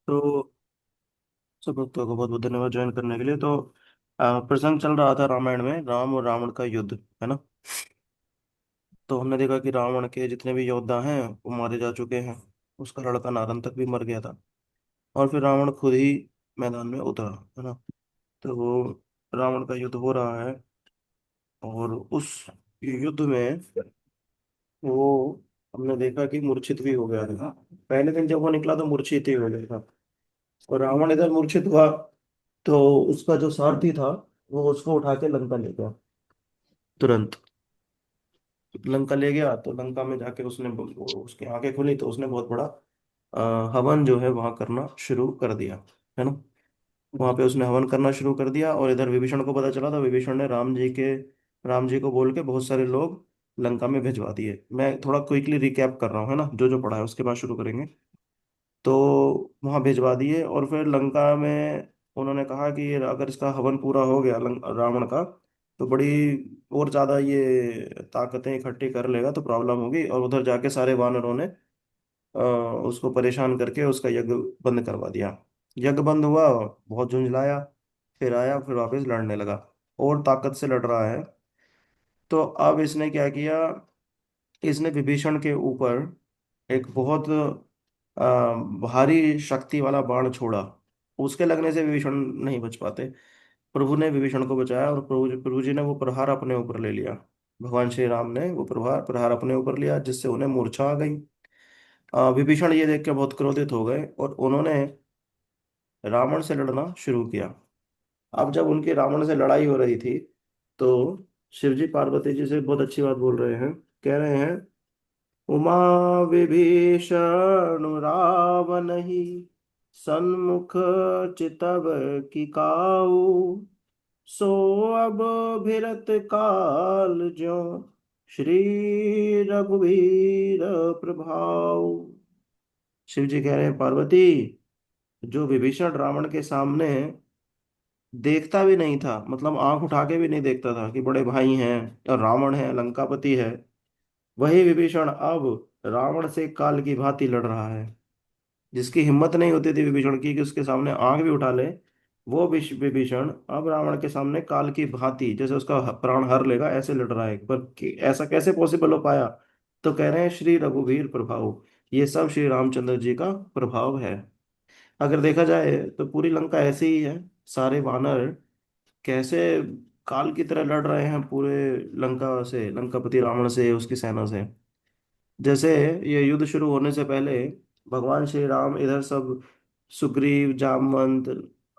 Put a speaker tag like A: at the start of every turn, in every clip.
A: तो सब भक्तों को बहुत बहुत धन्यवाद ज्वाइन करने के लिए। तो प्रसंग चल रहा था रामायण में, राम और रावण का युद्ध, है ना। तो हमने देखा कि रावण के जितने भी योद्धा हैं वो मारे जा चुके हैं। उसका लड़का नारंतक भी मर गया था। और फिर रावण खुद ही मैदान में उतरा, है ना। तो वो रावण का युद्ध हो रहा है। और उस युद्ध में वो हमने देखा कि मूर्छित भी हो गया था। पहले दिन जब वो निकला तो मूर्छित ही हो गया था। और रावण इधर मूर्छित हुआ तो उसका जो सारथी था वो उसको उठा के लंका ले गया तुरंत। लंका ले गया तो लंका में जाके उसने उसकी आंखें खुली तो उसने बहुत बड़ा हवन जो है वहां करना शुरू कर दिया, है ना। वहां पे उसने हवन करना शुरू कर दिया। और इधर विभीषण को पता चला तो विभीषण ने राम जी को बोल के बहुत सारे लोग लंका में भिजवा दिए। मैं थोड़ा क्विकली रिकैप कर रहा हूँ, है ना, जो जो पढ़ा है उसके बाद शुरू करेंगे। तो वहां भिजवा दिए और फिर लंका में उन्होंने कहा कि अगर इसका हवन पूरा हो गया रावण का तो बड़ी और ज्यादा ये ताकतें इकट्ठी कर लेगा तो प्रॉब्लम होगी। और उधर जाके सारे वानरों ने उसको परेशान करके उसका यज्ञ बंद करवा दिया। यज्ञ बंद हुआ, बहुत झुंझलाया, फिर आया, फिर वापस लड़ने लगा और ताकत से लड़ रहा है। तो अब इसने क्या किया, इसने विभीषण के ऊपर एक बहुत भारी शक्ति वाला बाण छोड़ा। उसके लगने से विभीषण नहीं बच पाते। प्रभु ने विभीषण को बचाया और प्रभु जी ने वो प्रहार अपने ऊपर ले लिया। भगवान श्री राम ने वो प्रहार प्रहार अपने ऊपर लिया जिससे उन्हें मूर्छा आ गई। विभीषण ये देख के बहुत क्रोधित हो गए और उन्होंने रावण से लड़ना शुरू किया। अब जब उनकी रावण से लड़ाई हो रही थी तो शिव जी पार्वती जी से बहुत अच्छी बात बोल रहे हैं। कह रहे हैं, उमा विभीषण रावण ही सन्मुख चितव की काऊ। सो अब भिरत काल ज्यों श्री रघुवीर प्रभाऊ। शिव जी कह रहे हैं, पार्वती, जो विभीषण रावण के सामने देखता भी नहीं था, मतलब आंख उठा के भी नहीं देखता था कि बड़े भाई हैं और रावण है लंकापति है, वही विभीषण अब रावण से काल की भांति लड़ रहा है। जिसकी हिम्मत नहीं होती थी विभीषण की कि उसके सामने आंख भी उठा ले, वो विभीषण अब रावण के सामने काल की भांति जैसे उसका प्राण हर लेगा ऐसे लड़ रहा है। पर ऐसा कैसे पॉसिबल हो पाया? तो कह रहे हैं श्री रघुवीर प्रभाव। ये सब श्री रामचंद्र जी का प्रभाव है। अगर देखा जाए तो पूरी लंका ऐसे ही है। सारे वानर कैसे काल की तरह लड़ रहे हैं पूरे लंका से, लंकापति रावण से, उसकी सेना से। जैसे ये युद्ध शुरू होने से पहले भगवान श्री राम इधर सब सुग्रीव, जामवंत,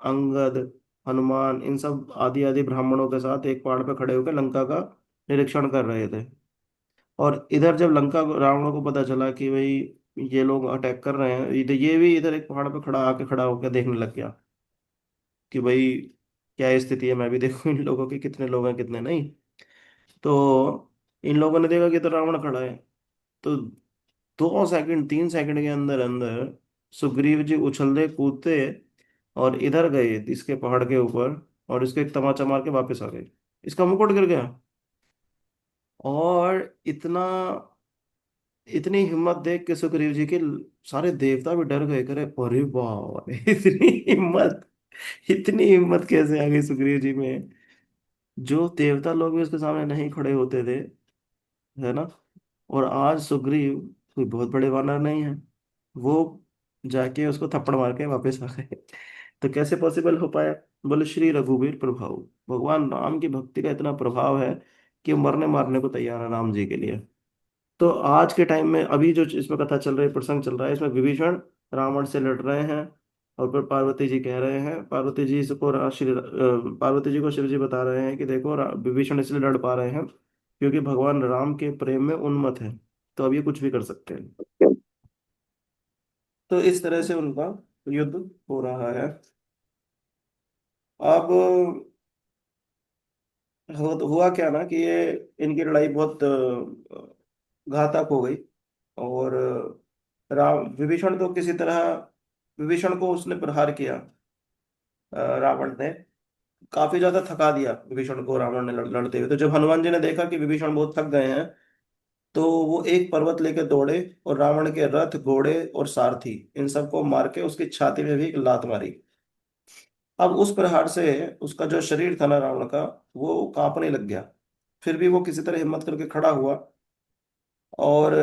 A: अंगद, हनुमान, इन सब आदि आदि ब्राह्मणों के साथ एक पहाड़ पर खड़े होकर लंका का निरीक्षण कर रहे थे। और इधर जब लंका रावण को पता चला कि भाई ये लोग अटैक कर रहे हैं, ये भी इधर एक पहाड़ पर खड़ा होकर देखने लग गया कि भाई क्या स्थिति है, मैं भी देखूं इन लोगों के कितने लोग हैं कितने नहीं। तो इन लोगों ने देखा कि तो रावण खड़ा है। तो 2 सेकंड 3 सेकंड के अंदर अंदर सुग्रीव जी उछलते कूदते और इधर गए इसके पहाड़ के ऊपर और इसको एक तमाचा मार के वापस आ गए। इसका मुकुट गिर गया। और इतनी हिम्मत देख के सुग्रीव जी के सारे देवता भी डर गए, करे अरे वाह इतनी हिम्मत कैसे आ गई सुग्रीव जी में। जो देवता लोग भी उसके सामने नहीं खड़े होते थे, है ना। और आज सुग्रीव कोई बहुत बड़े वानर नहीं है, वो जाके उसको थप्पड़ मार के वापस आ गए। तो कैसे पॉसिबल हो पाया? बोले श्री रघुवीर प्रभाव। भगवान राम की भक्ति का इतना प्रभाव है कि वो मरने मारने को तैयार है राम जी के लिए। तो आज के टाइम में अभी जो इसमें कथा चल रही है, प्रसंग चल रहा है, इसमें विभीषण रावण से लड़ रहे हैं। और फिर पार्वती जी कह रहे हैं, पार्वती जी को शिव जी बता रहे हैं कि देखो विभीषण इसलिए लड़ पा रहे हैं क्योंकि भगवान राम के प्रेम में उन्मत्त है। तो अब ये कुछ भी कर सकते हैं। तो इस तरह से उनका युद्ध हो रहा है। अब हुआ क्या ना कि ये इनकी लड़ाई बहुत घातक हो गई। और राम विभीषण तो किसी तरह, विभीषण को उसने प्रहार किया, रावण ने काफी ज्यादा थका दिया विभीषण को रावण ने लड़ते हुए। तो जब हनुमान जी ने देखा कि विभीषण बहुत थक गए हैं तो वो एक पर्वत लेके दौड़े और रावण के रथ घोड़े और सारथी इन सबको मार के उसकी छाती में भी एक लात मारी। अब उस प्रहार से उसका जो शरीर था ना रावण का, वो कांपने लग गया। फिर भी वो किसी तरह हिम्मत करके खड़ा हुआ और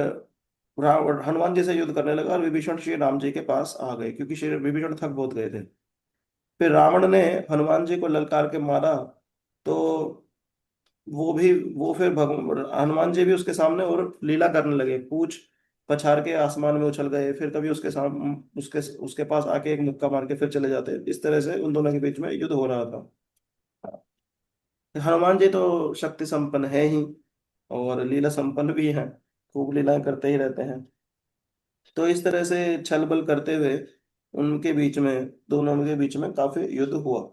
A: रावण हनुमान जी से युद्ध करने लगा, और विभीषण श्री राम जी के पास आ गए क्योंकि श्री विभीषण थक बहुत गए थे। फिर रावण ने हनुमान जी को ललकार के मारा, तो वो भी वो फिर हनुमान जी भी उसके सामने और लीला करने लगे, पूछ पछाड़ के आसमान में उछल गए, फिर कभी उसके सामने उसके उसके पास आके एक मुक्का मार के फिर चले जाते। इस तरह से उन दोनों के बीच में युद्ध हो रहा था। हनुमान जी तो शक्ति संपन्न है ही, और लीला संपन्न भी है, खूब लीलाएं करते ही रहते हैं। तो इस तरह से छल बल करते हुए उनके बीच में, दोनों के बीच में काफी युद्ध हुआ।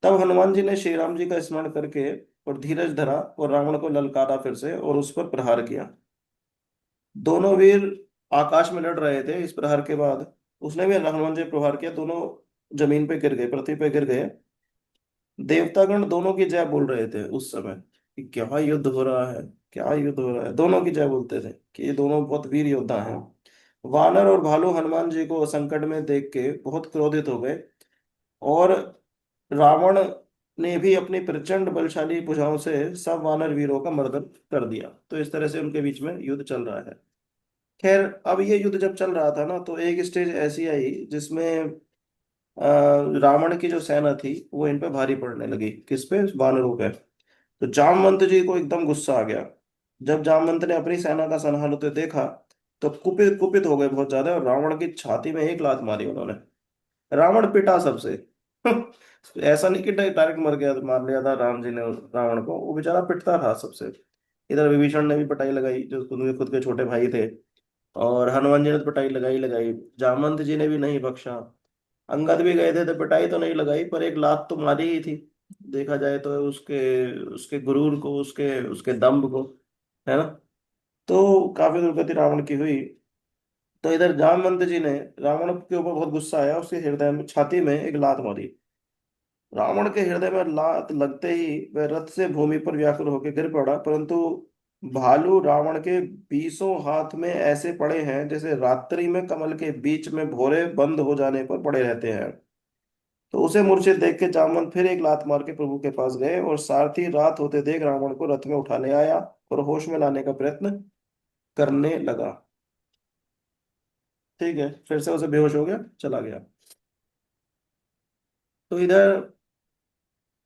A: तब हनुमान जी ने श्री राम जी का स्मरण करके और धीरज धरा और रावण को ललकारा फिर से और उस पर प्रहार किया। दोनों वीर आकाश में लड़ रहे थे। इस प्रहार के बाद उसने भी हनुमान जी पर प्रहार किया, दोनों जमीन पे गिर गए, पृथ्वी पे गिर गए। देवतागण दोनों की जय बोल रहे थे उस समय कि क्या युद्ध हो रहा है, क्या युद्ध हो रहा है, दोनों की जय बोलते थे कि ये दोनों बहुत वीर योद्धा हैं। वानर और भालू हनुमान जी को संकट में देख के बहुत क्रोधित हो गए, और रावण ने भी अपनी प्रचंड बलशाली भुजाओं से सब वानर वीरों का मर्दन कर दिया। तो इस तरह से उनके बीच में युद्ध चल रहा है। खैर, अब ये युद्ध जब चल रहा था ना, तो एक स्टेज ऐसी आई जिसमें रावण की जो सेना थी वो इन पे भारी पड़ने लगी। किस पे? वानरों पे। तो जामवंत जी को एकदम गुस्सा आ गया। जब जामवंत ने अपनी सेना का संहार होते देखा, तो कुपित कुपित हो गए बहुत ज्यादा, और रावण की छाती में एक लात मारी उन्होंने। रावण पिटा सबसे। ऐसा नहीं कि डायरेक्ट मर गया, मार लिया था राम जी ने रावण को, वो बेचारा पिटता रहा सबसे। इधर विभीषण ने भी पिटाई लगाई, जो खुद के छोटे भाई थे, और हनुमान जी ने तो पिटाई लगाई लगाई। जामवंत जी ने भी नहीं बख्शा। अंगद भी गए थे तो पिटाई तो नहीं लगाई, पर एक लात तो मारी ही थी। देखा जाए तो उसके उसके गुरूर को, उसके उसके दम्भ को, है ना। तो काफी दुर्गति रावण की हुई। तो इधर जामवंत जी ने, रावण के ऊपर बहुत गुस्सा आया, उसके हृदय में, छाती में एक लात मारी। रावण के हृदय में लात लगते ही वह रथ से भूमि पर व्याकुल होकर गिर पड़ा, परंतु भालू रावण के बीसों हाथ में ऐसे पड़े हैं जैसे रात्रि में कमल के बीच में भोरे बंद हो जाने पर पड़े रहते हैं। तो उसे मूर्छित देख के जामवंत फिर एक लात मार के प्रभु के पास गए, और सारथी रात होते देख रावण को रथ में उठाने आया और होश में लाने का प्रयत्न करने लगा। ठीक है, फिर से उसे बेहोश हो गया, चला गया। तो इधर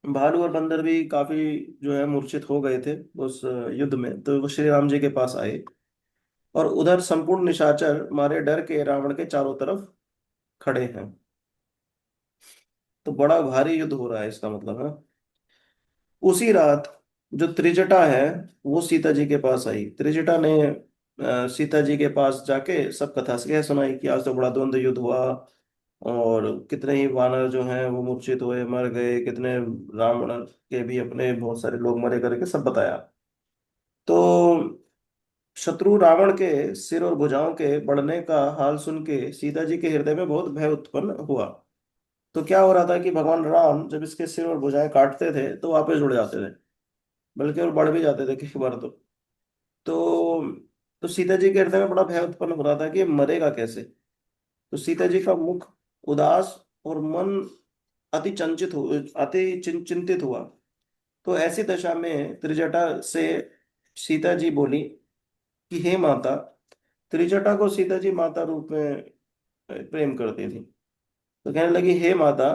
A: भालू और बंदर भी काफी जो है मूर्छित हो गए थे उस युद्ध में। तो वो श्री राम जी के पास आए, और उधर संपूर्ण निशाचर मारे डर के रावण के चारों तरफ खड़े हैं। तो बड़ा भारी युद्ध हो रहा है इसका मतलब है। उसी रात जो त्रिजटा है वो सीता जी के पास आई। त्रिजटा ने सीता जी के पास जाके सब कथा से सुनाई कि आज तो बड़ा द्वंद्व युद्ध हुआ, और कितने ही वानर जो हैं वो मूर्छित हुए, मर गए, कितने रावण के भी अपने बहुत सारे लोग मरे करके सब बताया। तो शत्रु रावण के सिर और भुजाओं के बढ़ने का हाल सुन के सीता जी के हृदय में बहुत भय उत्पन्न हुआ। तो क्या हो रहा था कि भगवान राम जब इसके सिर और भुजाएं काटते थे तो वापस जुड़ जाते थे, बल्कि और बढ़ भी जाते थे कई बार। तो तो सीता जी के हृदय में बड़ा भय उत्पन्न हो रहा था कि ये मरेगा कैसे। तो सीता जी का मुख उदास और मन चिंतित हुआ। तो ऐसी दशा में त्रिजटा से सीता जी बोली कि हे माता। त्रिजटा को सीता जी माता रूप में प्रेम करती थी। तो कहने लगी, हे माता,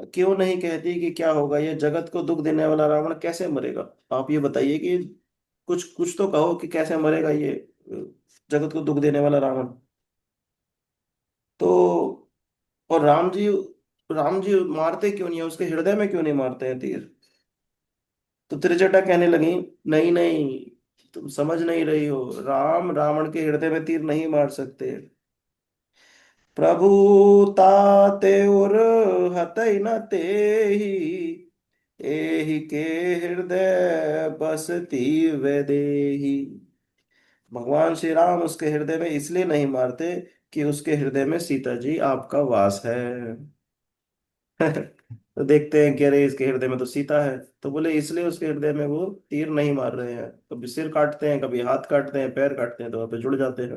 A: क्यों नहीं कहती कि क्या होगा, ये जगत को दुख देने वाला रावण कैसे मरेगा। आप ये बताइए कि कुछ कुछ तो कहो कि कैसे मरेगा ये जगत को दुख देने वाला रावण। तो और राम जी मारते क्यों नहीं है, उसके हृदय में क्यों नहीं मारते हैं तीर। तो त्रिजटा कहने लगी, नहीं नहीं, तुम समझ नहीं रही हो, राम रावण के हृदय में तीर नहीं मार सकते। प्रभु ताते और हतई न तेहि, एहि के हृदय बसती वैदेही। भगवान श्री राम उसके हृदय में इसलिए नहीं मारते कि उसके हृदय में सीता जी आपका वास है। तो देखते हैं कि अरे इसके हृदय में तो सीता है, तो बोले इसलिए उसके हृदय में वो तीर नहीं मार रहे हैं, कभी सिर काटते हैं, कभी हाथ काटते हैं, पैर काटते हैं, तो वहां पे जुड़ जाते हैं।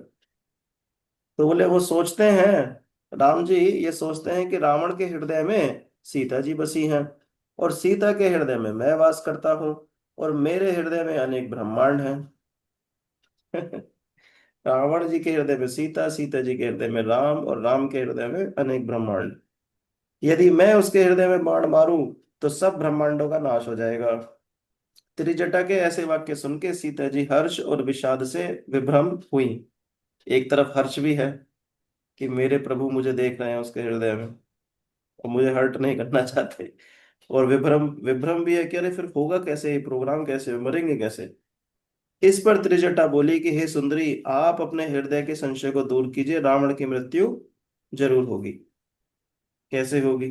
A: तो बोले वो सोचते हैं, राम जी ये सोचते हैं कि रावण के हृदय में सीता जी बसी हैं, और सीता के हृदय में मैं वास करता हूँ, और मेरे हृदय में अनेक ब्रह्मांड हैं। रावण जी के हृदय में सीता, सीता जी के हृदय में राम, और राम के हृदय में अनेक ब्रह्मांड। यदि मैं उसके हृदय में बाण मारूं तो सब ब्रह्मांडों का नाश हो जाएगा। त्रिजटा के ऐसे वाक्य सुन के सीता जी हर्ष और विषाद से विभ्रम हुई। एक तरफ हर्ष भी है कि मेरे प्रभु मुझे देख रहे हैं उसके हृदय में, और मुझे हर्ट नहीं करना चाहते, और विभ्रम विभ्रम भी है कि अरे फिर होगा कैसे, ये प्रोग्राम कैसे, मरेंगे कैसे। इस पर त्रिजटा बोली कि हे सुंदरी, आप अपने हृदय के संशय को दूर कीजिए, रावण की मृत्यु जरूर होगी। कैसे होगी?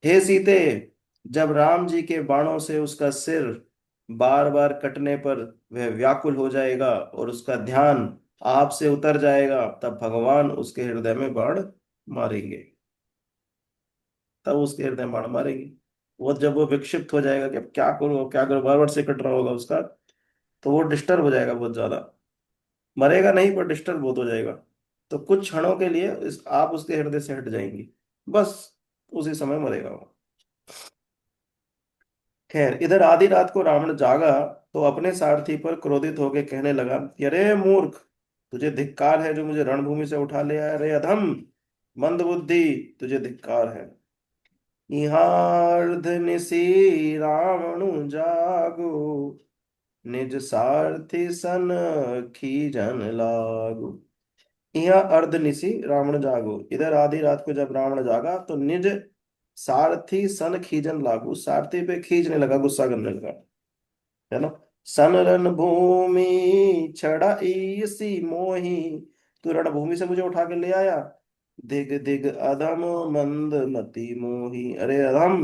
A: हे सीते, जब राम जी के बाणों से उसका सिर बार बार कटने पर वह व्याकुल हो जाएगा और उसका ध्यान आपसे उतर जाएगा, तब भगवान उसके हृदय में बाण मारेंगे। तब उसके हृदय में बाण मारेंगे। वो जब वो विक्षिप्त हो जाएगा कि अब क्या करूं, अब क्या करूं, बार बार से कट रहा होगा उसका, तो वो डिस्टर्ब हो जाएगा बहुत ज्यादा। मरेगा नहीं पर डिस्टर्ब बहुत हो जाएगा। तो कुछ क्षणों के लिए आप उसके हृदय से हट जाएंगी, बस उसी समय मरेगा वो। खैर, इधर आधी रात को रावण जागा तो अपने सारथी पर क्रोधित होकर कहने लगा कि अरे मूर्ख, तुझे धिक्कार है जो मुझे रणभूमि से उठा ले आया, रे अधम मंद बुद्धि, तुझे धिक्कार है। इहार्द निसी रावण जागो, निज सारथी सन खीजन लागो। यहाँ अर्धनिशी रावण जागो, इधर आधी रात को जब रावण जागा तो निज सारथी सन खीजन लागू, सारथी पे खींचने लगा, गुस्सा करने लगा, है ना। सन रण भूमि छड़ाई सी मोही, तू रणभूमि से मुझे उठा के ले आया। दिग दिग अधम मंद मति मोही, अरे अधम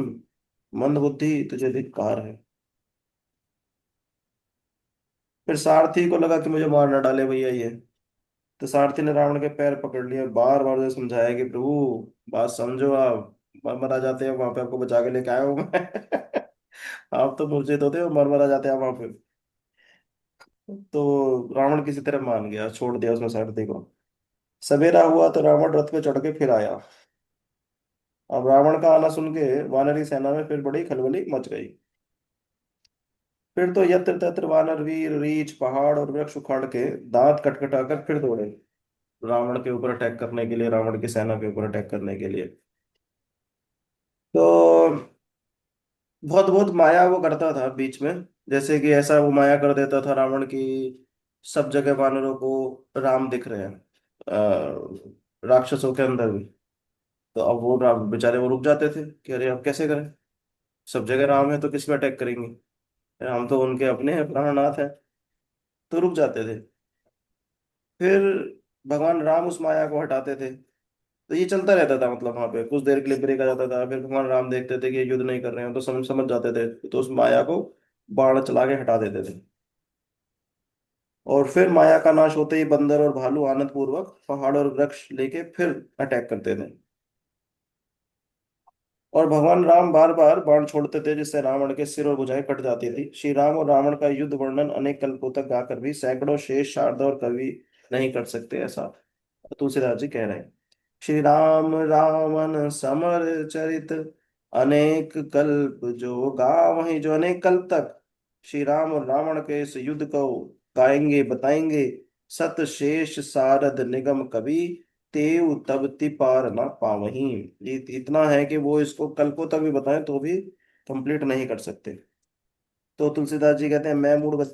A: मंद बुद्धि, तुझे धिक्कार है। फिर सारथी को लगा कि मुझे मार ना डाले भैया ये, तो सारथी ने रावण के पैर पकड़ लिए, बार बार उसे समझाया कि प्रभु बात समझो, आप मर मरा जाते हैं वहां पे, आपको बचा के लेके आया हूं मैं। आप तो मूर्छित होते हो, मर मरा जाते हैं वहां पे। तो रावण किसी तरह मान गया, छोड़ दिया उसने सारथी को। सवेरा हुआ तो रावण रथ पे चढ़ के फिर आया। अब रावण का आना सुन के वानरी सेना में फिर बड़ी खलबली मच गई। फिर तो यत्र तत्र वानर वीर रीछ पहाड़ और वृक्ष उखाड़ के दांत कटकटाकर फिर दौड़े रावण के ऊपर अटैक करने के लिए, रावण की सेना के ऊपर अटैक करने के लिए। तो बहुत बहुत माया वो करता था बीच में, जैसे कि ऐसा वो माया कर देता था रावण की, सब जगह वानरों को राम दिख रहे हैं, राक्षसों के अंदर भी। तो अब वो बेचारे वो रुक जाते थे कि अरे अब कैसे करें, सब जगह राम है तो किस पे अटैक करेंगे, हम तो उनके अपने हैं, प्राणनाथ है। तो रुक जाते थे। फिर भगवान राम उस माया को हटाते थे। तो ये चलता रहता था, मतलब वहां पे कुछ देर के लिए ब्रेक आ जाता था, फिर भगवान राम देखते थे कि ये युद्ध नहीं कर रहे हैं, तो समझ समझ जाते थे, तो उस माया को बाण चला के हटा देते थे। और फिर माया का नाश होते ही बंदर और भालू आनंद पूर्वक पहाड़ और वृक्ष लेके फिर अटैक करते थे। और भगवान राम बार बार बाण छोड़ते थे जिससे रावण के सिर और भुजाएं कट जाती थी। श्री राम और रावण का युद्ध वर्णन अनेक कल्पों तक गाकर भी सैकड़ों शेष शारदा और कवि नहीं कर सकते, ऐसा तुलसीदास जी कह रहे हैं। श्री राम रावण समर चरित, अनेक कल्प जो गावहीं, जो अनेक कल्प तक श्री राम और रावण के इस युद्ध को गाएंगे बताएंगे। सत शेष सारद निगम कवि, तेव तब तिपार न पावहीं। इतना है कि वो इसको कल्पों तक भी बताएं तो भी कंप्लीट नहीं कर सकते। तो तुलसीदास जी कहते हैं मैं मूढ़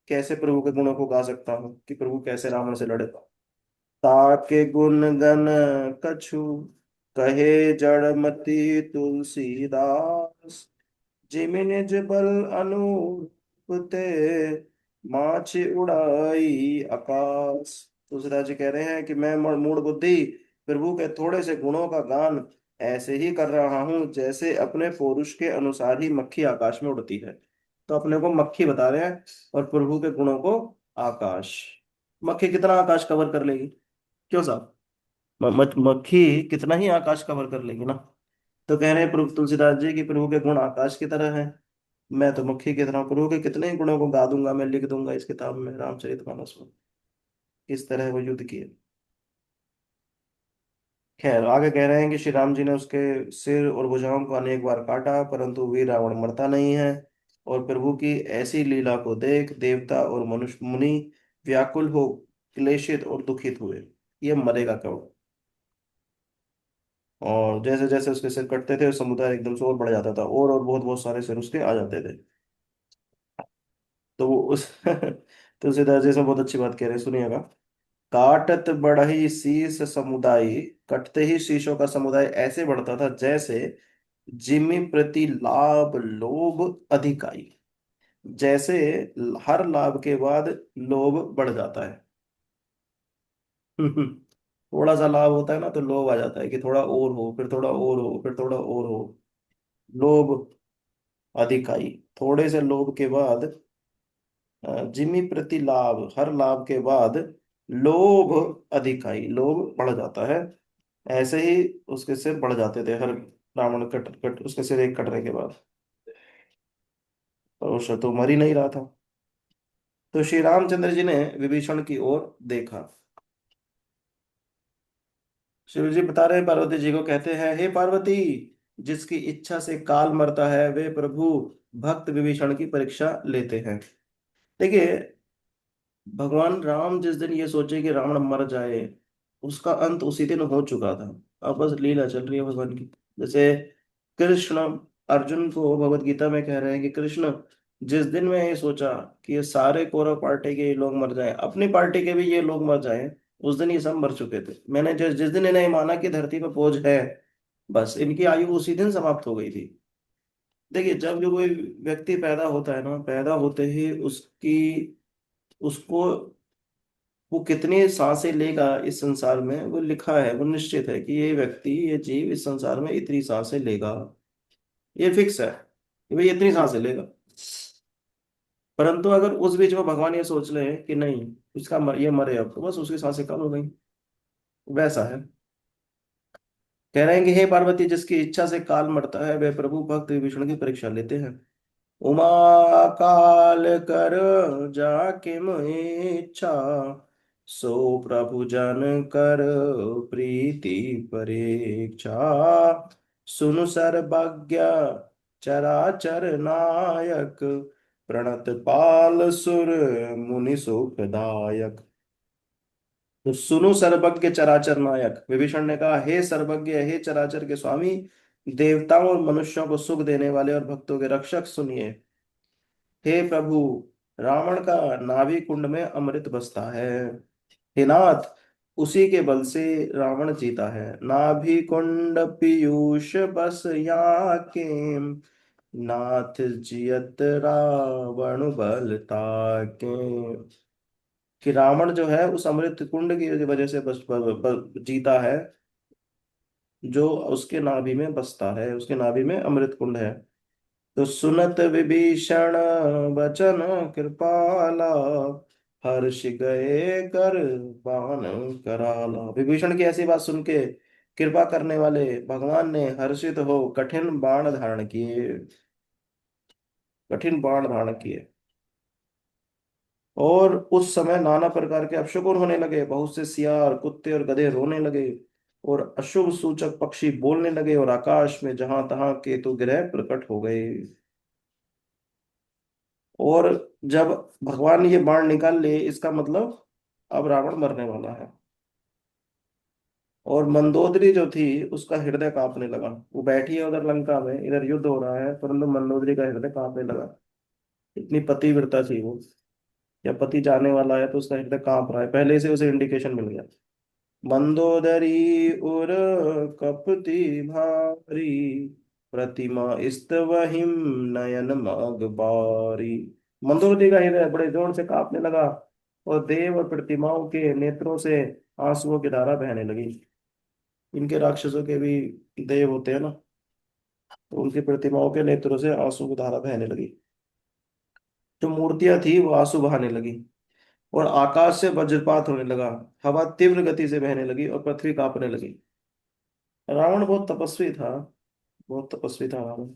A: कैसे प्रभु के गुणों को गा सकता हूँ, कि प्रभु कैसे रावण से लड़े। ताके गुण गण कछु, कहे जड़मति तुलसीदास, जिमि निज बल अनूप ते, माछ उड़ाई आकाश। तुलसीदास जी कह रहे हैं कि मैं मूढ़ बुद्धि प्रभु के थोड़े से गुणों का गान ऐसे ही कर रहा हूं जैसे अपने पौरुष के अनुसार ही मक्खी आकाश में उड़ती है। तो अपने को मक्खी बता रहे हैं, और प्रभु के गुणों को आकाश। मक्खी कितना आकाश कवर कर लेगी, क्यों साहब? मक्खी कितना ही आकाश कवर कर लेगी ना। तो कह रहे हैं प्रभु तुलसीदास जी की प्रभु के गुण आकाश की तरह है। मैं तो मक्खी की तरह प्रभु के कितने ही गुणों को गा दूंगा, मैं लिख दूंगा इस किताब में, रामचरितमानस में। इस तरह वो युद्ध किए। खैर आगे कह रहे हैं कि श्री राम जी ने उसके सिर और भुजाओं को अनेक बार काटा, परंतु वीर रावण मरता नहीं है। और प्रभु की ऐसी लीला को देख देवता और मनुष्य मुनि व्याकुल हो, क्लेशित और दुखित हुए। ये मरेगा कब। और जैसे जैसे उसके सिर कटते थे समुदाय एकदम से और बढ़ जाता था, और बहुत बहुत सारे सिर उसके आ जाते थे। तो वो उस तुलसीदास जी इसमें बहुत अच्छी बात कह रहे हैं, सुनिएगा। काटत बढ़ई शीस समुदाय, कटते ही शीशों का समुदाय ऐसे बढ़ता था जैसे जिमि प्रति लाभ लोभ अधिकाई। जैसे हर लाभ के बाद लोभ बढ़ जाता है। थोड़ा सा लाभ होता है ना तो लोभ आ जाता है कि थोड़ा और हो, फिर थोड़ा और हो, फिर थोड़ा और हो। लोभ अधिकाई। थोड़े से लोभ के बाद जिमी प्रति लाभ, हर लाभ के बाद लोभ अधिकाई, लोभ बढ़ जाता है। ऐसे ही उसके सिर बढ़ जाते थे हर रावण कट कट उसके सिर एक कटने के बाद। और शत्रु मर ही नहीं रहा था। तो श्री रामचंद्र जी ने विभीषण की ओर देखा। शिव जी बता रहे हैं पार्वती जी को, कहते हैं हे पार्वती, जिसकी इच्छा से काल मरता है वे प्रभु भक्त विभीषण की परीक्षा लेते हैं। देखिए, भगवान राम जिस दिन ये सोचे कि रावण मर जाए, उसका अंत उसी दिन हो चुका था। अब बस लीला चल रही है भगवान की। जैसे कृष्ण अर्जुन को भगवत गीता में कह रहे हैं कि कृष्ण, जिस दिन मैं ये सोचा कि ये सारे कौरव पार्टी के ये लोग मर जाएं, अपनी पार्टी के भी ये लोग मर जाएं, उस दिन ये सब मर चुके थे। मैंने जिस जिस दिन इन्हें माना कि धरती पर बोझ है, बस इनकी आयु उसी दिन समाप्त हो गई थी। देखिए, जब जो कोई व्यक्ति पैदा होता है ना, पैदा होते ही उसकी उसको वो कितनी सांसें लेगा इस संसार में, वो लिखा है, वो निश्चित है कि ये व्यक्ति, ये जीव इस संसार में इतनी सांसें लेगा। ये फिक्स है कि भाई इतनी सांसें लेगा। परंतु अगर उस बीच में भगवान ये सोच ले कि नहीं, इसका ये मरे अब, तो बस उसकी सांसें कम हो गई। वैसा है। कह रहे हैं कि हे पार्वती, जिसकी इच्छा से काल मरता है वे प्रभु भक्त विभीषण की परीक्षा लेते हैं। उमा काल कर जाके इच्छा, सो प्रभु जन कर प्रीति परीक्षा। सुनु सर्वज्ञ चराचर नायक, प्रणत पाल सुर मुनि सुखदायक। तो सुनु सर्वज्ञ चराचर नायक, विभीषण ने कहा हे सर्वज्ञ, हे चराचर के स्वामी, देवताओं और मनुष्यों को सुख देने वाले और भक्तों के रक्षक सुनिए। हे प्रभु, रावण का नाभि कुंड में अमृत बसता है। हे नाथ, उसी के बल से रावण जीता है। नाभि कुंड पीयूष बस याके, नाथ जियत रावण बल ताके। कि रावण जो है उस अमृत कुंड की वजह से बस जीता है, जो उसके नाभि में बसता है, उसके नाभि में अमृत कुंड है। तो सुनत विभीषण वचन कृपाला, हर्ष गए कर बान कराला। विभीषण की ऐसी बात सुन के कृपा करने वाले भगवान ने हर्षित हो कठिन बाण धारण किए, कठिन बाण धारण किए। और उस समय नाना प्रकार के अपशकुन होने लगे, बहुत से सियार कुत्ते और गधे रोने लगे, और अशुभ सूचक पक्षी बोलने लगे, और आकाश में जहां तहां केतु ग्रह प्रकट हो गए। और जब भगवान ये बाण निकाल लिए, इसका मतलब अब रावण मरने वाला है। और मंदोदरी जो थी उसका हृदय कांपने लगा। वो बैठी है उधर लंका में, इधर युद्ध हो रहा है, परंतु मंदोदरी का हृदय कांपने लगा। इतनी पतिव्रता थी वो। या पति जाने वाला है तो उसका हृदय कांप रहा है, पहले से उसे इंडिकेशन मिल गया। मंदोदरी उर कपति भारी, प्रतिमा स्तवहिम नयन मग बारी। मंदोदरी का हृदय बड़े जोर से कांपने लगा, और देव और प्रतिमाओं के नेत्रों से आंसुओं की धारा बहने लगी। इनके राक्षसों के भी देव होते हैं ना, तो उनकी प्रतिमाओं के नेत्रों से आंसू की धारा बहने लगी। जो मूर्तियां थी वो आंसू बहाने लगी। और आकाश से वज्रपात होने लगा। हवा तीव्र गति से बहने लगी और पृथ्वी कांपने लगी। रावण बहुत तपस्वी था, बहुत तपस्वी था रावण।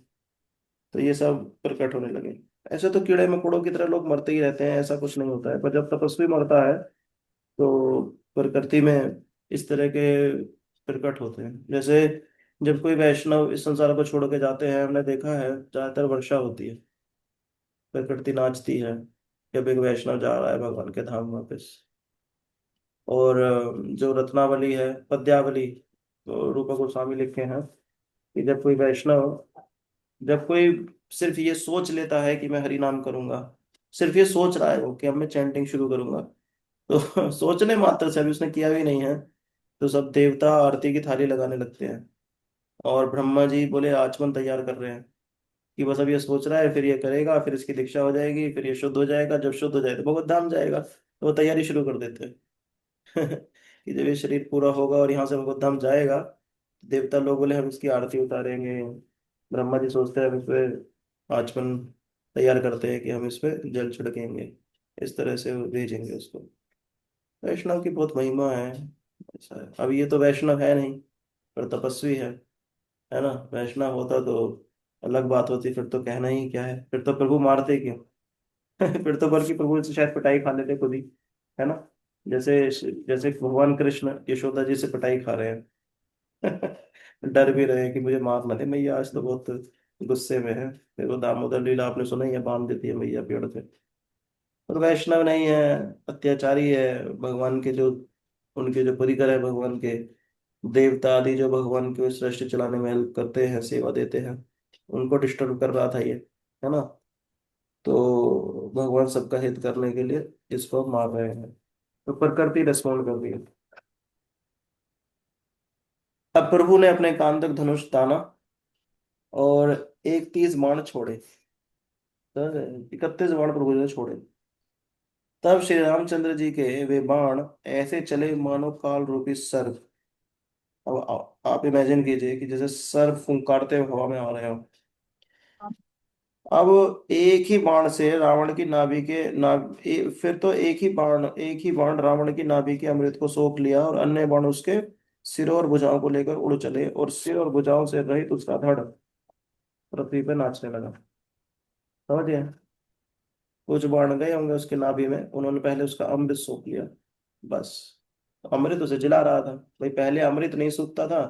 A: तो ये सब प्रकट होने लगे। ऐसे तो कीड़े मकोड़ों की तरह लोग मरते ही रहते हैं, ऐसा कुछ नहीं होता है, पर जब तपस्वी मरता है तो प्रकृति में इस तरह के प्रकट होते हैं। जैसे जब कोई वैष्णव इस संसार को छोड़ के जाते हैं, हमने देखा है ज्यादातर वर्षा होती है, प्रकृति नाचती है जब एक वैष्णव जा रहा है भगवान के धाम वापस। और जो रत्नावली है, पद्यावली, तो रूपा गोस्वामी लिखे हैं कि जब कोई वैष्णव, जब कोई सिर्फ ये सोच लेता है कि मैं हरि नाम करूंगा, सिर्फ ये सोच रहा है वो कि अब मैं चैंटिंग शुरू करूंगा, तो सोचने मात्र से, अभी उसने किया भी नहीं है, तो सब देवता आरती की थाली लगाने लगते हैं। और ब्रह्मा जी बोले आचमन तैयार कर रहे हैं कि बस अब ये सोच रहा है, फिर ये करेगा, फिर इसकी दीक्षा हो जाएगी, फिर ये शुद्ध हो जाएगा, जब शुद्ध हो जाए तो भगवत धाम जाएगा, तो वो तैयारी शुरू कर देते हैं। कि जब ये शरीर पूरा होगा और यहाँ से भगवत धाम जाएगा, तो देवता लोग बोले हम इसकी आरती उतारेंगे। ब्रह्मा जी सोचते हैं हम इस पे आचमन तैयार करते हैं कि हम इस पे जल छिड़केंगे, इस तरह से भेजेंगे उसको। वैष्णव की बहुत महिमा है। ऐसा है, अब ये तो वैष्णव है नहीं, पर तपस्वी है ना। वैष्णव होता तो अलग बात होती, फिर तो कहना ही क्या है, फिर तो प्रभु मारते क्यों। फिर तो बल्कि प्रभु से शायद पिटाई खा लेते खुद ही, है ना। जैसे जैसे भगवान कृष्ण यशोदा जी से पिटाई खा रहे हैं। डर भी रहे हैं कि मुझे मार ना दे मैया, आज तो बहुत गुस्से में है। फिर वो दामोदर लीला आपने सुना ही है, बांध देती है मैया पेड़ पे। और वैष्णव नहीं है, अत्याचारी है भगवान के जो, उनके जो परिकर है भगवान के, देवता आदि जो भगवान के सृष्टि चलाने में हेल्प करते हैं, सेवा देते हैं, उनको डिस्टर्ब कर रहा था ये, है ना। तो भगवान सबका हित करने के लिए इसको मार रहे हैं, तो प्रकृति रिस्पॉन्ड कर रही है। अब प्रभु ने अपने कांधक धनुष ताना और 31 बाण छोड़े। तो 31 बाण प्रभु ने छोड़े। तब श्री रामचंद्र जी के वे बाण ऐसे चले मानो काल रूपी सर्प। अब आप इमेजिन कीजिए कि जैसे सर्प फुंकारते हुए हवा में आ रहे हो। अब एक ही बाण से रावण की नाभि के फिर तो एक ही बाण रावण की नाभि के अमृत को सोख लिया, और अन्य बाण उसके सिर और भुजाओं को लेकर उड़ चले, और सिर और भुजाओं से रहित उसका धड़ पृथ्वी पर नाचने लगा। समझिए, कुछ बाण गए होंगे उसके नाभि में, उन्होंने पहले उसका अमृत सोख लिया, बस। अमृत उसे जिला रहा था। भाई पहले अमृत नहीं सूखता था,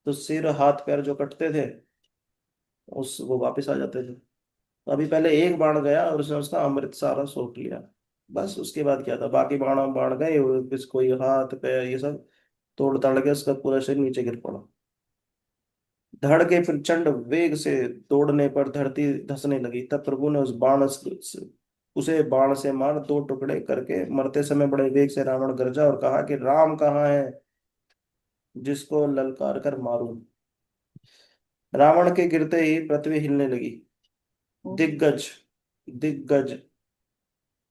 A: तो सिर हाथ पैर जो कटते थे उस वो वापस आ जाते थे। तो अभी पहले एक बाण गया और उसने उसका अमृत सारा सोख लिया। बस उसके बाद क्या था, बाकी बाण बाण गए, वो किस कोई हाथ पैर ये सब तोड़ ताड़ के उसका पूरा शरीर नीचे गिर पड़ा। धड़ के प्रचंड वेग से दौड़ने पर धरती धंसने लगी। तब प्रभु ने उसे बाण से मार दो टुकड़े करके, मरते समय बड़े वेग से रावण गरजा और कहा कि राम कहाँ है, जिसको ललकार कर मारूं। रावण के गिरते ही पृथ्वी हिलने लगी। दिग्गज, दिग्गज,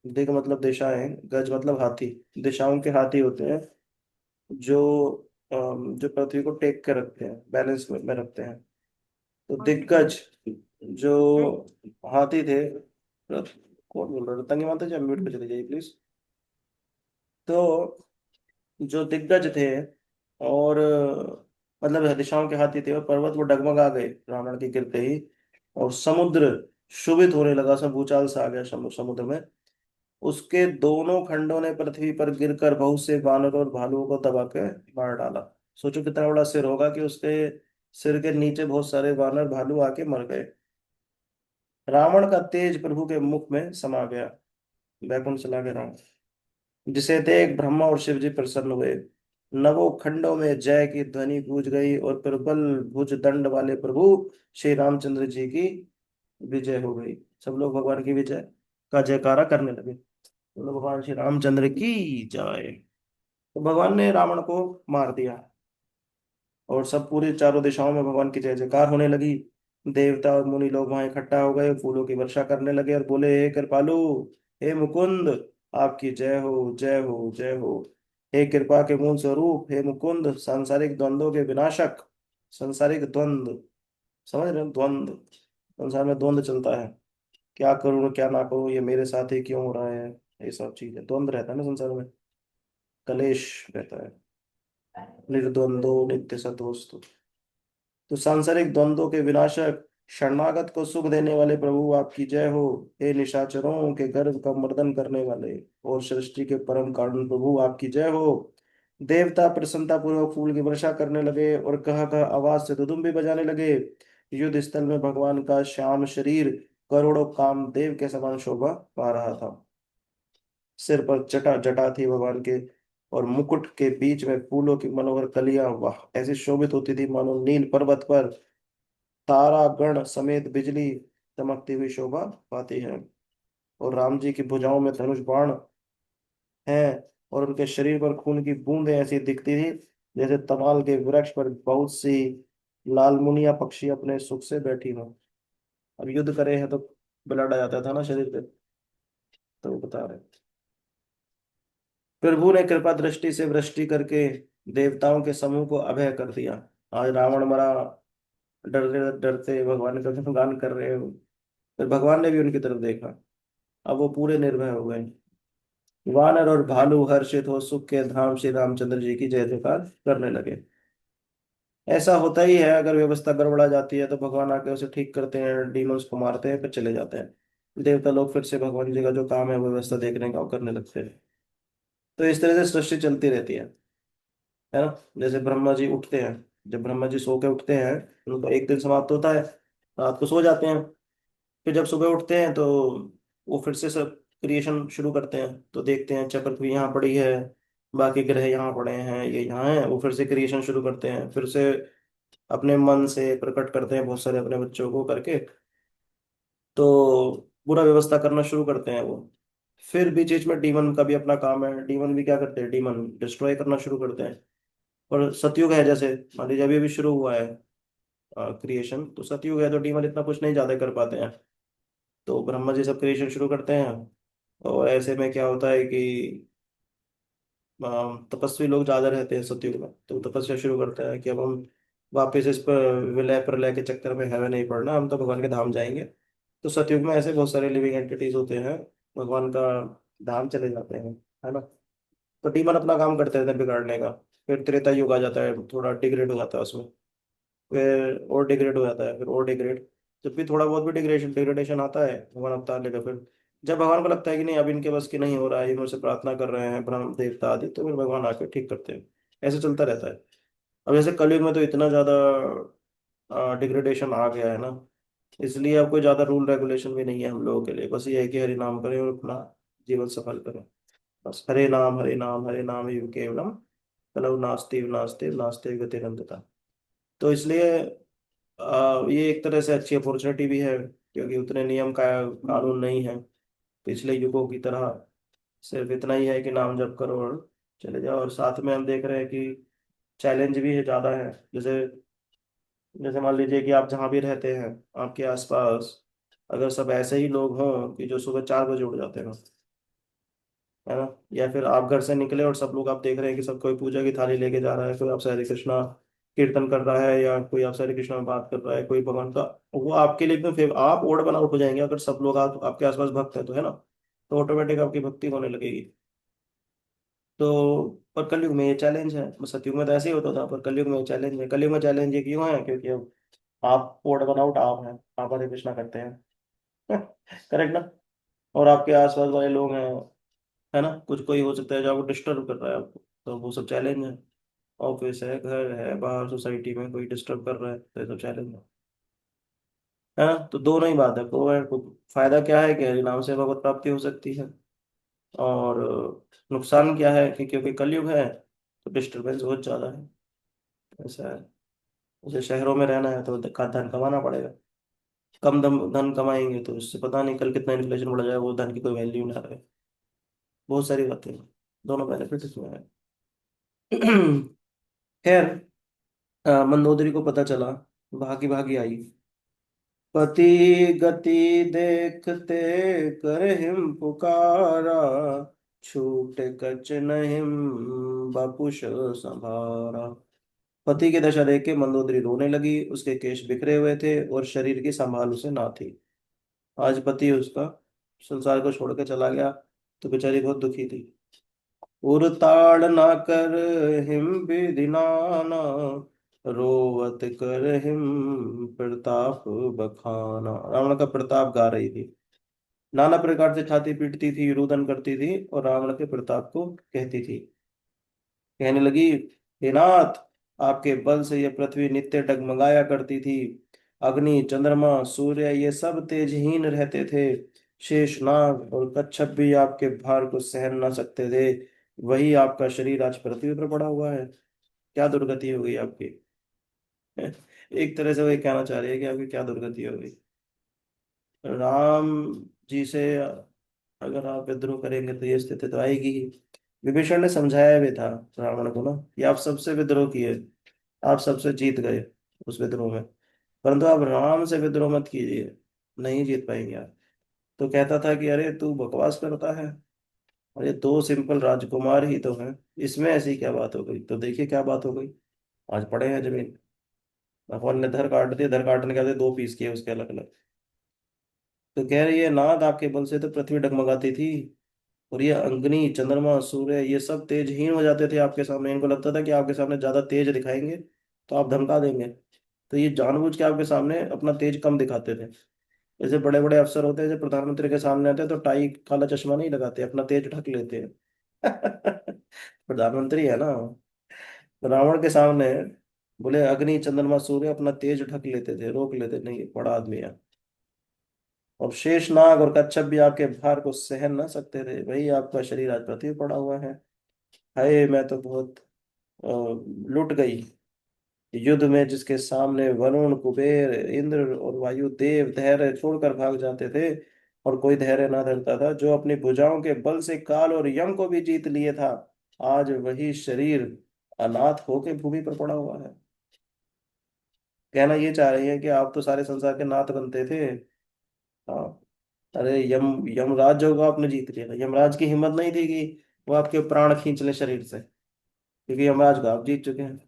A: दिग मतलब दिशाएं, गज मतलब हाथी। दिशाओं के हाथी होते हैं जो जो पृथ्वी को टेक के रखते हैं, बैलेंस में रखते हैं। तो दिग्गज जो हाथी थे, कौन बोल रहा है, तंगी माता जी, म्यूट पे चले जाइए प्लीज। तो जो दिग्गज थे और मतलब दिशाओं के हाथी थे, और पर्वत वो डगमगा गए रावण के गिरते ही। और समुद्र क्षुभित होने लगा, सब भूचाल सा आ गया समुद्र में। उसके दोनों खंडों ने पृथ्वी पर गिरकर बहुत से वानरों और भालुओं को दबा के मार डाला। सोचो कितना बड़ा सिर होगा कि उसके सिर के नीचे बहुत सारे वानर भालू आके मर गए। रावण का तेज प्रभु के मुख में समा गया, वैकुंठ चला गया रावण। जिसे देख ब्रह्मा और शिव जी प्रसन्न हुए। नवों खंडों में जय की ध्वनि गूंज गई, और प्रबल भुज दंड वाले प्रभु श्री रामचंद्र जी की विजय हो गई। सब लोग भगवान की विजय का जयकारा करने लगे। बोलो भगवान श्री रामचंद्र की जय। तो भगवान ने रावण को मार दिया, और सब पूरी चारों दिशाओं में भगवान की जय जयकार होने लगी। देवता और मुनि लोग वहां इकट्ठा हो गए, फूलों की वर्षा करने लगे और बोले हे कृपालु, हे मुकुंद, आपकी जय हो, जय हो, जय हो। हे कृपा के मूल स्वरूप, हे मुकुंद, सांसारिक द्वंद्वों के विनाशक। सांसारिक द्वंद्व, समझ रहे हो, द्वंद्व, संसार में द्वंद्व चलता है, क्या करूं क्या ना करूं, ये मेरे साथ ही क्यों हो रहा है, ये सब चीजें, द्वंद्व रहता है ना संसार में, कलेश रहता है। निर्द्वंदो नित्य सत्वस्तु। तो सांसारिक द्वंद्वों के विनाशक, शरणागत को सुख देने वाले प्रभु आपकी जय हो। हे निशाचरों के गर्भ का मर्दन करने वाले और सृष्टि के परम कारण प्रभु आपकी जय हो। देवता प्रसन्नता पूर्वक फूल की वर्षा करने लगे और कहा कहा आवाज से दुदुम्बी बजाने लगे। युद्ध स्थल में भगवान का श्याम शरीर करोड़ों कामदेव के समान शोभा पा रहा था। सिर पर जटा जटा थी भगवान के, और मुकुट के बीच में फूलों की मनोहर कलियां, वाह, ऐसी शोभित होती थी मानो नील पर्वत पर तारा गण समेत बिजली चमकती हुई शोभा पाती है। और राम जी की भुजाओं में धनुष बाण हैं, और उनके शरीर पर खून की बूंदें ऐसी दिखती थी जैसे तमाल के वृक्ष पर बहुत सी लाल मुनिया पक्षी अपने सुख से बैठी हो। अब युद्ध करे हैं तो ब्लड आ जाता था ना शरीर पे, तो वो बता रहे। प्रभु ने कृपा दृष्टि से वृष्टि करके देवताओं के समूह को अभय कर दिया। आज रावण मरा, डरते डरते भगवान का गुणगान कर रहे हो। फिर भगवान ने भी उनकी तरफ देखा, अब वो पूरे निर्भय हो गए। वानर और भालू हर्षित हो सुख के धाम श्री रामचंद्र जी की जय जयकार करने लगे। ऐसा होता ही है, अगर व्यवस्था गड़बड़ा जाती है तो भगवान आके उसे ठीक करते हैं, डीमंस को मारते हैं, फिर चले जाते हैं। देवता लोग फिर से भगवान जी का जो काम है वो व्यवस्था देखने का वो करने लगते हैं। तो इस तरह से सृष्टि चलती रहती है ना। जैसे ब्रह्मा जी उठते हैं, जब ब्रह्मा जी सो के उठते हैं, उनका एक दिन समाप्त होता है, रात को सो जाते हैं। फिर जब सुबह उठते हैं तो वो फिर से सब क्रिएशन शुरू करते हैं। तो देखते हैं चक्र भी यहाँ पड़ी है, बाकी ग्रह यहाँ पड़े हैं, ये यहाँ है, वो फिर से क्रिएशन शुरू करते हैं, फिर से अपने मन से प्रकट करते हैं बहुत सारे अपने बच्चों को करके। तो पूरा व्यवस्था करना शुरू करते हैं वो। फिर बीच बीच में डीमन का भी अपना काम है, डीमन भी क्या करते हैं, डीमन डिस्ट्रॉय करना शुरू करते हैं। और सतयुग है, जैसे मान लीजिए अभी अभी शुरू हुआ है क्रिएशन, तो सतयुग है तो डीमन इतना कुछ नहीं ज्यादा कर पाते हैं। तो ब्रह्मा जी सब क्रिएशन शुरू करते हैं। और ऐसे में क्या होता है कि तपस्वी लोग ज्यादा रहते हैं सतयुग में, तो तपस्या शुरू करते हैं कि अब हम वापस इस पर विलय प्रलय के चक्कर में हमें नहीं पड़ना, हम तो भगवान के धाम जाएंगे। तो सतयुग में ऐसे बहुत सारे लिविंग एंटिटीज होते हैं, भगवान का धाम चले जाते हैं, है ना। तो डीमन अपना काम करते रहते हैं बिगाड़ने का। फिर त्रेता युग आ जाता है, थोड़ा डिग्रेड हो जाता है उसमें। फिर और डिग्रेड हो जाता है, फिर और डिग्रेड। जब भी थोड़ा बहुत भी डिग्रेडेशन डिग्रेडेशन आता है, भगवान अवतार लेकर फिर जब भगवान को लगता है कि नहीं अब इनके बस की नहीं हो रहा है, ये मुझसे प्रार्थना कर रहे हैं ब्रह्म देवता आदि, तो फिर भगवान आके ठीक करते हैं। ऐसे चलता रहता है। अब जैसे कलयुग में तो इतना ज्यादा डिग्रेडेशन आ गया है ना, इसलिए अब कोई ज्यादा रूल रेगुलेशन भी नहीं है हम लोगों के लिए। बस ये है कि हरि नाम करें और अपना जीवन सफल करें। बस हरे नाम हरे नाम हरे नाम ही केवलम, कलौ नास्ति नास्ति नास्ति गति नंदिता। तो इसलिए ये एक तरह से अच्छी अपॉर्चुनिटी भी है, क्योंकि उतने नियम का कानून नहीं है पिछले युगों की तरह। सिर्फ इतना ही है कि नाम जप करो और चले जाओ। और साथ में हम देख रहे हैं कि चैलेंज भी है ज़्यादा है। जैसे जैसे मान लीजिए कि आप जहाँ भी रहते हैं, आपके आसपास अगर सब ऐसे ही लोग हों कि जो सुबह 4 बजे उठ जाते हैं, है ना, या फिर आप घर से निकले और सब लोग आप देख रहे हैं कि सब कोई पूजा की थाली लेके जा रहा है, कोई आपसे हरे कृष्णा कीर्तन कर रहा है, या कोई आपसे हरे कृष्णा में बात कर रहा है, कोई भगवान का, वो आपके लिए एकदम फेव आप ओड बना उठ जाएंगे। अगर सब लोग आपके आसपास भक्त है तो, है ना, तो ऑटोमेटिक आपकी भक्ति होने लगेगी। तो पर कलयुग में ये चैलेंज है। सतयुग में तो ऐसे ही होता था, पर कलयुग में ये चैलेंज है। कलयुग में चैलेंज ये क्यों है, क्योंकि अब आप ओड बना उठ आप हैं, आप हरे कृष्णा करते हैं। करेक्ट ना। और आपके आसपास वाले लोग हैं, है ना, कुछ कोई हो सकता है जो आपको डिस्टर्ब कर रहा है आपको, तो वो सब चैलेंज है। ऑफिस है, घर है, बाहर सोसाइटी में कोई डिस्टर्ब कर रहा है, तो ये सब चैलेंज है ना। तो दोनों ही बात है, को फायदा क्या है कि हरि नाम से भगवत प्राप्ति हो सकती है, और नुकसान क्या है कि क्योंकि कलयुग है तो डिस्टर्बेंस बहुत ज्यादा है। ऐसा है। जैसे शहरों में रहना है तो धन कमाना पड़ेगा, कम धन धन कमाएंगे तो उससे पता नहीं कल कितना इन्फ्लेशन बढ़ जाए, वो धन की कोई वैल्यू ना रहे। बहुत सारी बातें हैं। दोनों बेनिफिट इसमें है। खैर, मंदोदरी को पता चला, भागी भागी आई। पति गति देखते कर हिम पुकारा, छूट कछ नहीं बपुष संभारा। पति की दशा देख के मंदोदरी रोने लगी। उसके केश बिखरे हुए थे और शरीर की संभाल उसे ना थी। आज पति उसका संसार को छोड़ के चला गया। तो बेचारी बहुत दुखी थी। उरताड़ ना कर हिम विधि नाना, रोवत कर हिम प्रताप बखाना। रावण का प्रताप गा रही थी, नाना प्रकार से छाती पीटती थी, रुदन करती थी और रावण के प्रताप को कहती थी। कहने लगी, हे नाथ, आपके बल से यह पृथ्वी नित्य डगमगाया करती थी। अग्नि, चंद्रमा, सूर्य ये सब तेजहीन रहते थे। शेष नाग और कच्छप भी आपके भार को सहन न सकते थे। वही आपका शरीर आज पृथ्वी पर पड़ा हुआ है। क्या दुर्गति हो गई आपकी। एक तरह से वही कहना चाह रही है कि आपकी क्या दुर्गति हो गई। राम जी से अगर आप विद्रोह करेंगे तो ये स्थिति तो आएगी ही। विभीषण ने समझाया भी था रावण को ना कि आप सबसे विद्रोह किए, आप सबसे जीत गए उस विद्रोह में, परंतु आप राम से विद्रोह मत कीजिए, नहीं जीत पाएंगे आप। तो कहता था कि अरे तू बकवास करता है, अरे दो सिंपल राजकुमार ही तो हैं, इसमें ऐसी क्या बात हो गई। तो देखिए क्या बात हो गई, आज पड़े हैं जमीन। भगवान ने धर काट दिए, धर काटने के बाद दो पीस किए उसके अलग अलग। तो कह रही है, नाद आपके बल से तो पृथ्वी डगमगाती थी, और ये अग्नि, चंद्रमा, सूर्य ये सब तेजहीन हो जाते थे आपके सामने। इनको लगता था कि आपके सामने ज्यादा तेज दिखाएंगे तो आप धमका देंगे, तो ये जानबूझ के आपके सामने अपना तेज कम दिखाते थे। जैसे बड़े बड़े अफसर होते हैं जब प्रधानमंत्री के सामने आते हैं तो टाई काला चश्मा नहीं लगाते, अपना तेज ढक लेते हैं। प्रधानमंत्री है ना। रावण के सामने बोले अग्नि, चंद्रमा, सूर्य अपना तेज ढक लेते थे, रोक लेते, नहीं ये बड़ा आदमी है। और शेष नाग और कच्छप भी आपके भार को सहन न सकते थे, वही आपका शरीर आज पृथ्वी पर पड़ा हुआ है। हाय मैं तो बहुत लुट गई। युद्ध में जिसके सामने वरुण, कुबेर, इंद्र और वायु देव धैर्य छोड़कर भाग जाते थे, और कोई धैर्य ना धरता था, जो अपनी भुजाओं के बल से काल और यम को भी जीत लिए था, आज वही शरीर अनाथ होके भूमि पर पड़ा हुआ है। कहना ये चाह रही है कि आप तो सारे संसार के नाथ बनते थे। हाँ। अरे यमराज जो होगा आपने जीत लिया था। यमराज की हिम्मत नहीं थी कि वो आपके प्राण खींच ले शरीर से, क्योंकि यमराज को आप जीत चुके हैं।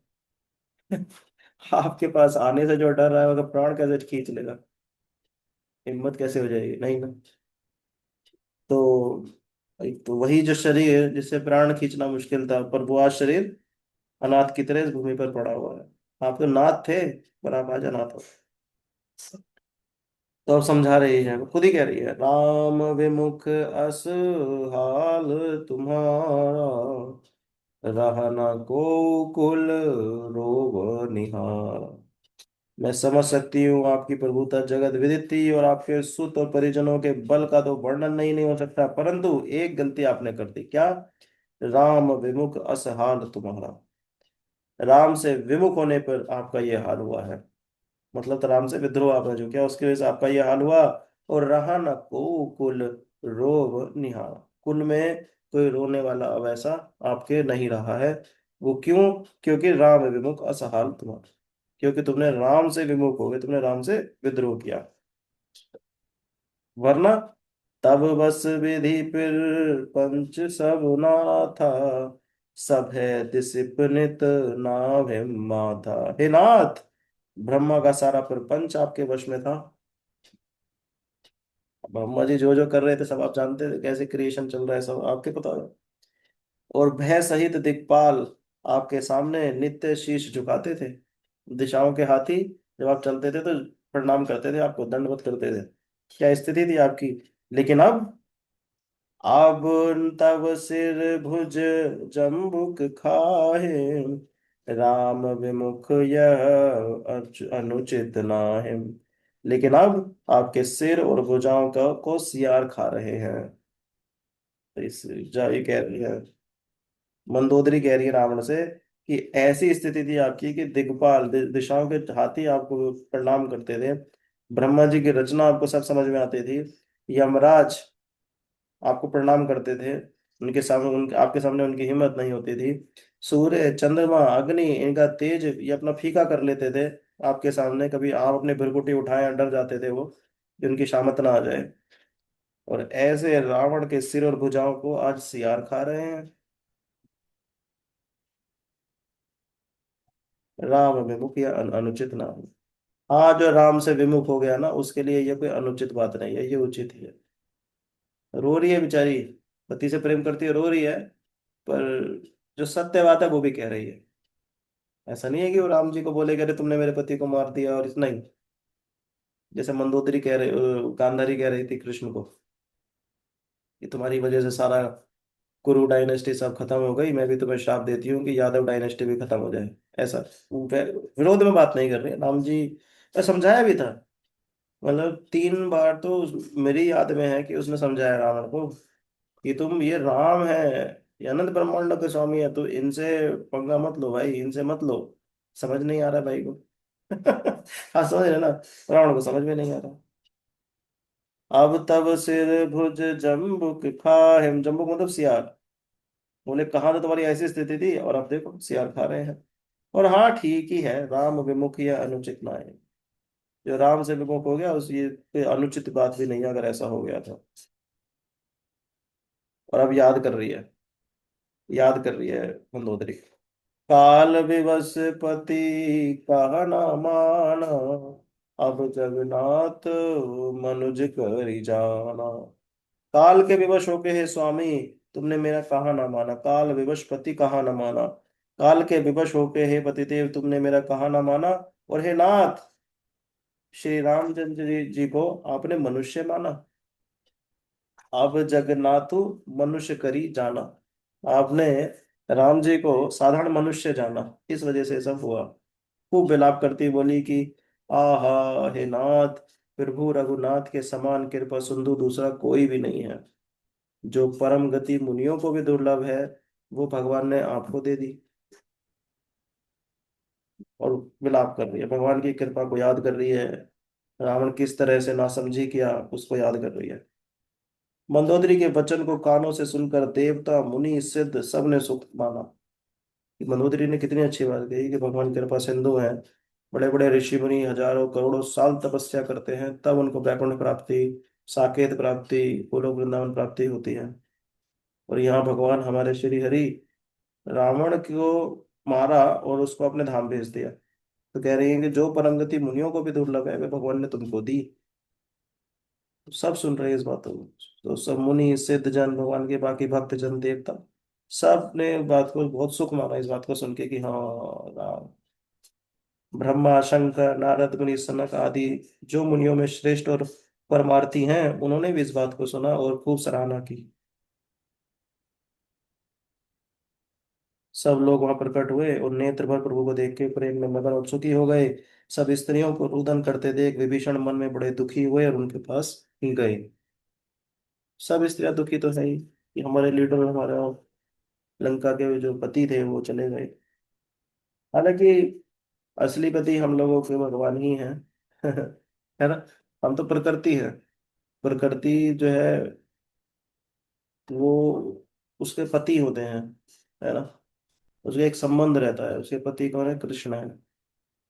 A: आपके पास आने से जो डर रहा है वो प्राण कैसे खींच लेगा, हिम्मत कैसे हो जाएगी, नहीं ना। तो एक तो वही जो शरीर जिससे प्राण खींचना मुश्किल था, पर वो आज शरीर अनाथ की तरह इस भूमि पर पड़ा हुआ है। आप तो नाथ थे, पर आप आज अनाथ हो। तो अब समझा रही है, खुद ही कह रही है, राम विमुख अस हाल तुम्हारा, रहा न को कुल रोग निहार। मैं समझ सकती हूँ आपकी प्रभुता जगत विदित थी, और आपके सुत और परिजनों के बल का तो वर्णन नहीं हो सकता, परंतु एक गलती आपने कर दी। क्या? राम विमुख असहाल तुम्हारा। राम से विमुख होने पर आपका ये हाल हुआ है। मतलब तो राम से विद्रोह आपने जो किया उसकी वजह से आपका ये हाल हुआ। और रहा न को कुल रोग निहार, कुल में कोई रोने वाला अब ऐसा आपके नहीं रहा है। वो क्यों? क्योंकि राम विमुख असहाल तुम्हारा, क्योंकि तुमने राम से विमुख हो गए, तुमने राम से विद्रोह किया। वरना तब बस विधि फिर पंच सब ना था, सब है दिसिपनित नाभि माथा। हे नाथ, ब्रह्मा का सारा प्रपंच आपके वश में था। ब्रह्मा जी जो जो कर रहे थे सब आप जानते थे, कैसे क्रिएशन चल रहा है सब आपके पता है। और भय सहित दिक्पाल आपके सामने नित्य शीश झुकाते थे। दिशाओं के हाथी जब आप चलते थे तो प्रणाम करते थे, आपको दंडवत करते थे। क्या स्थिति थी आपकी। लेकिन अब तब सिर भुज जम्बुक खाए, राम विमुख यह अनुचित नाहिं। लेकिन अब आपके सिर और भुजाओं का को सियार खा रहे हैं। तो इस जा ये कह रही है, मंदोदरी कह रही है रावण से कि ऐसी स्थिति थी आपकी कि दिग्पाल दिशाओं के हाथी आपको प्रणाम करते थे, ब्रह्मा जी की रचना आपको सब समझ में आती थी, यमराज आपको प्रणाम करते थे, उनके सामने उनके आपके सामने उनकी हिम्मत नहीं होती थी। सूर्य, चंद्रमा, अग्नि इनका तेज ये अपना फीका कर लेते थे आपके सामने। कभी आप अपने भृकुटी उठाए डर जाते थे वो कि उनकी शामत ना आ जाए। और ऐसे रावण के सिर और भुजाओं को आज सियार खा रहे हैं। राम विमुख या अनुचित ना हो। हाँ, जो राम से विमुख हो गया ना उसके लिए ये कोई अनुचित बात नहीं है, ये उचित ही है। रो रही है बेचारी। पति से प्रेम करती है, रो रही है, पर जो सत्य बात है वो भी कह रही है। ऐसा नहीं है कि वो राम जी को बोले कि अरे तुमने मेरे पति को मार दिया, और नहीं। जैसे मंदोदरी कह रहे गांधारी कह रही थी कृष्ण को कि तुम्हारी वजह से सारा कुरु डायनेस्टी सब खत्म हो गई, मैं भी तुम्हें श्राप देती हूँ कि यादव डायनेस्टी भी खत्म हो जाए। ऐसा वो विरोध में बात नहीं कर रहे राम जी। मैं समझाया भी था, मतलब 3 बार तो मेरी याद में है कि उसने समझाया रावण को कि तुम, ये राम है, ये अनंत ब्रह्मांड के स्वामी है, तो इनसे पंगा मत लो भाई, इनसे मत लो। समझ नहीं आ रहा भाई को। हाँ समझ रहे ना, रावण को समझ में नहीं आ रहा। अब तब सिर भुज जम्बुक खाहिम, जम्बुक मतलब सियार। बोले कहाँ तो तुम्हारी ऐसी स्थिति थी, और अब देखो सियार खा रहे हैं। और हाँ ठीक ही है, राम विमुख या अनुचित ना है। जो राम से विमुख हो गया, उस ये कोई अनुचित बात भी नहीं है अगर ऐसा हो गया तो। और अब याद कर रही है, याद कर रही है मंदोदरी। काल विवश पति कहा न माना, अब जगन्नाथ मनुज करि जाना। काल के विवश होके हे स्वामी, तुमने मेरा कहा ना माना। काल विवश पति कहा ना माना, काल के विवश होके हे पतिदेव तुमने मेरा कहा ना माना। और हे नाथ, श्री रामचंद्र जी को आपने मनुष्य माना। अब जगन्नाथु मनुष्य करी जाना, आपने राम जी को साधारण मनुष्य जाना, इस वजह से सब हुआ। खूब विलाप करती बोली कि आहा हे नाथ, प्रभु रघुनाथ के समान कृपा सिंधु दूसरा कोई भी नहीं है। जो परम गति मुनियों को भी दुर्लभ है, वो भगवान ने आपको दे दी। और विलाप कर रही है, भगवान की कृपा को याद कर रही है। रावण किस तरह से नासमझी किया उसको याद कर रही है। मंदोदरी के वचन को कानों से सुनकर देवता मुनि सिद्ध सबने सुख माना। कि मंदोदरी ने कितनी अच्छी बात कही कि भगवान कृपा सिंधु हैं। बड़े बड़े ऋषि मुनि हजारों करोड़ों साल तपस्या करते हैं, तब उनको वैकुंठ प्राप्ति, साकेत प्राप्ति, गोलोक वृंदावन प्राप्ति होती है। और यहाँ भगवान हमारे श्री हरि रावण को मारा और उसको अपने धाम भेज दिया। तो कह रही है कि जो परम गति मुनियों को भी दुर्लभ है, वे भगवान ने तुमको दी। तो सब सुन रहे हैं इस बातों को। तो सब मुनि सिद्ध जन, भगवान के बाकी भक्त जन, देवता, सब ने बात को बहुत सुख माना इस बात को सुन के कि हाँ, राम। ब्रह्मा शंकर नारद मुनि सनक आदि जो मुनियों में श्रेष्ठ और परमार्थी हैं, उन्होंने भी इस बात को सुना और खूब सराहना की। सब लोग वहां प्रकट हुए और नेत्र भर प्रभु को देख के प्रेम में मगन और सुखी हो गए। सब स्त्रियों को रुदन करते देख विभीषण मन में बड़े दुखी हुए और उनके पास गए। सब स्त्रियां दुखी तो है ही कि हमारे लीडर, हमारे लंका के जो पति थे वो चले गए। हालांकि असली पति हम लोगों के भगवान ही हैं। है ना। हम तो प्रकृति है, प्रकृति जो है वो उसके पति होते हैं, है ना। उसका एक संबंध रहता है, उसके पति कौन है, कृष्ण है।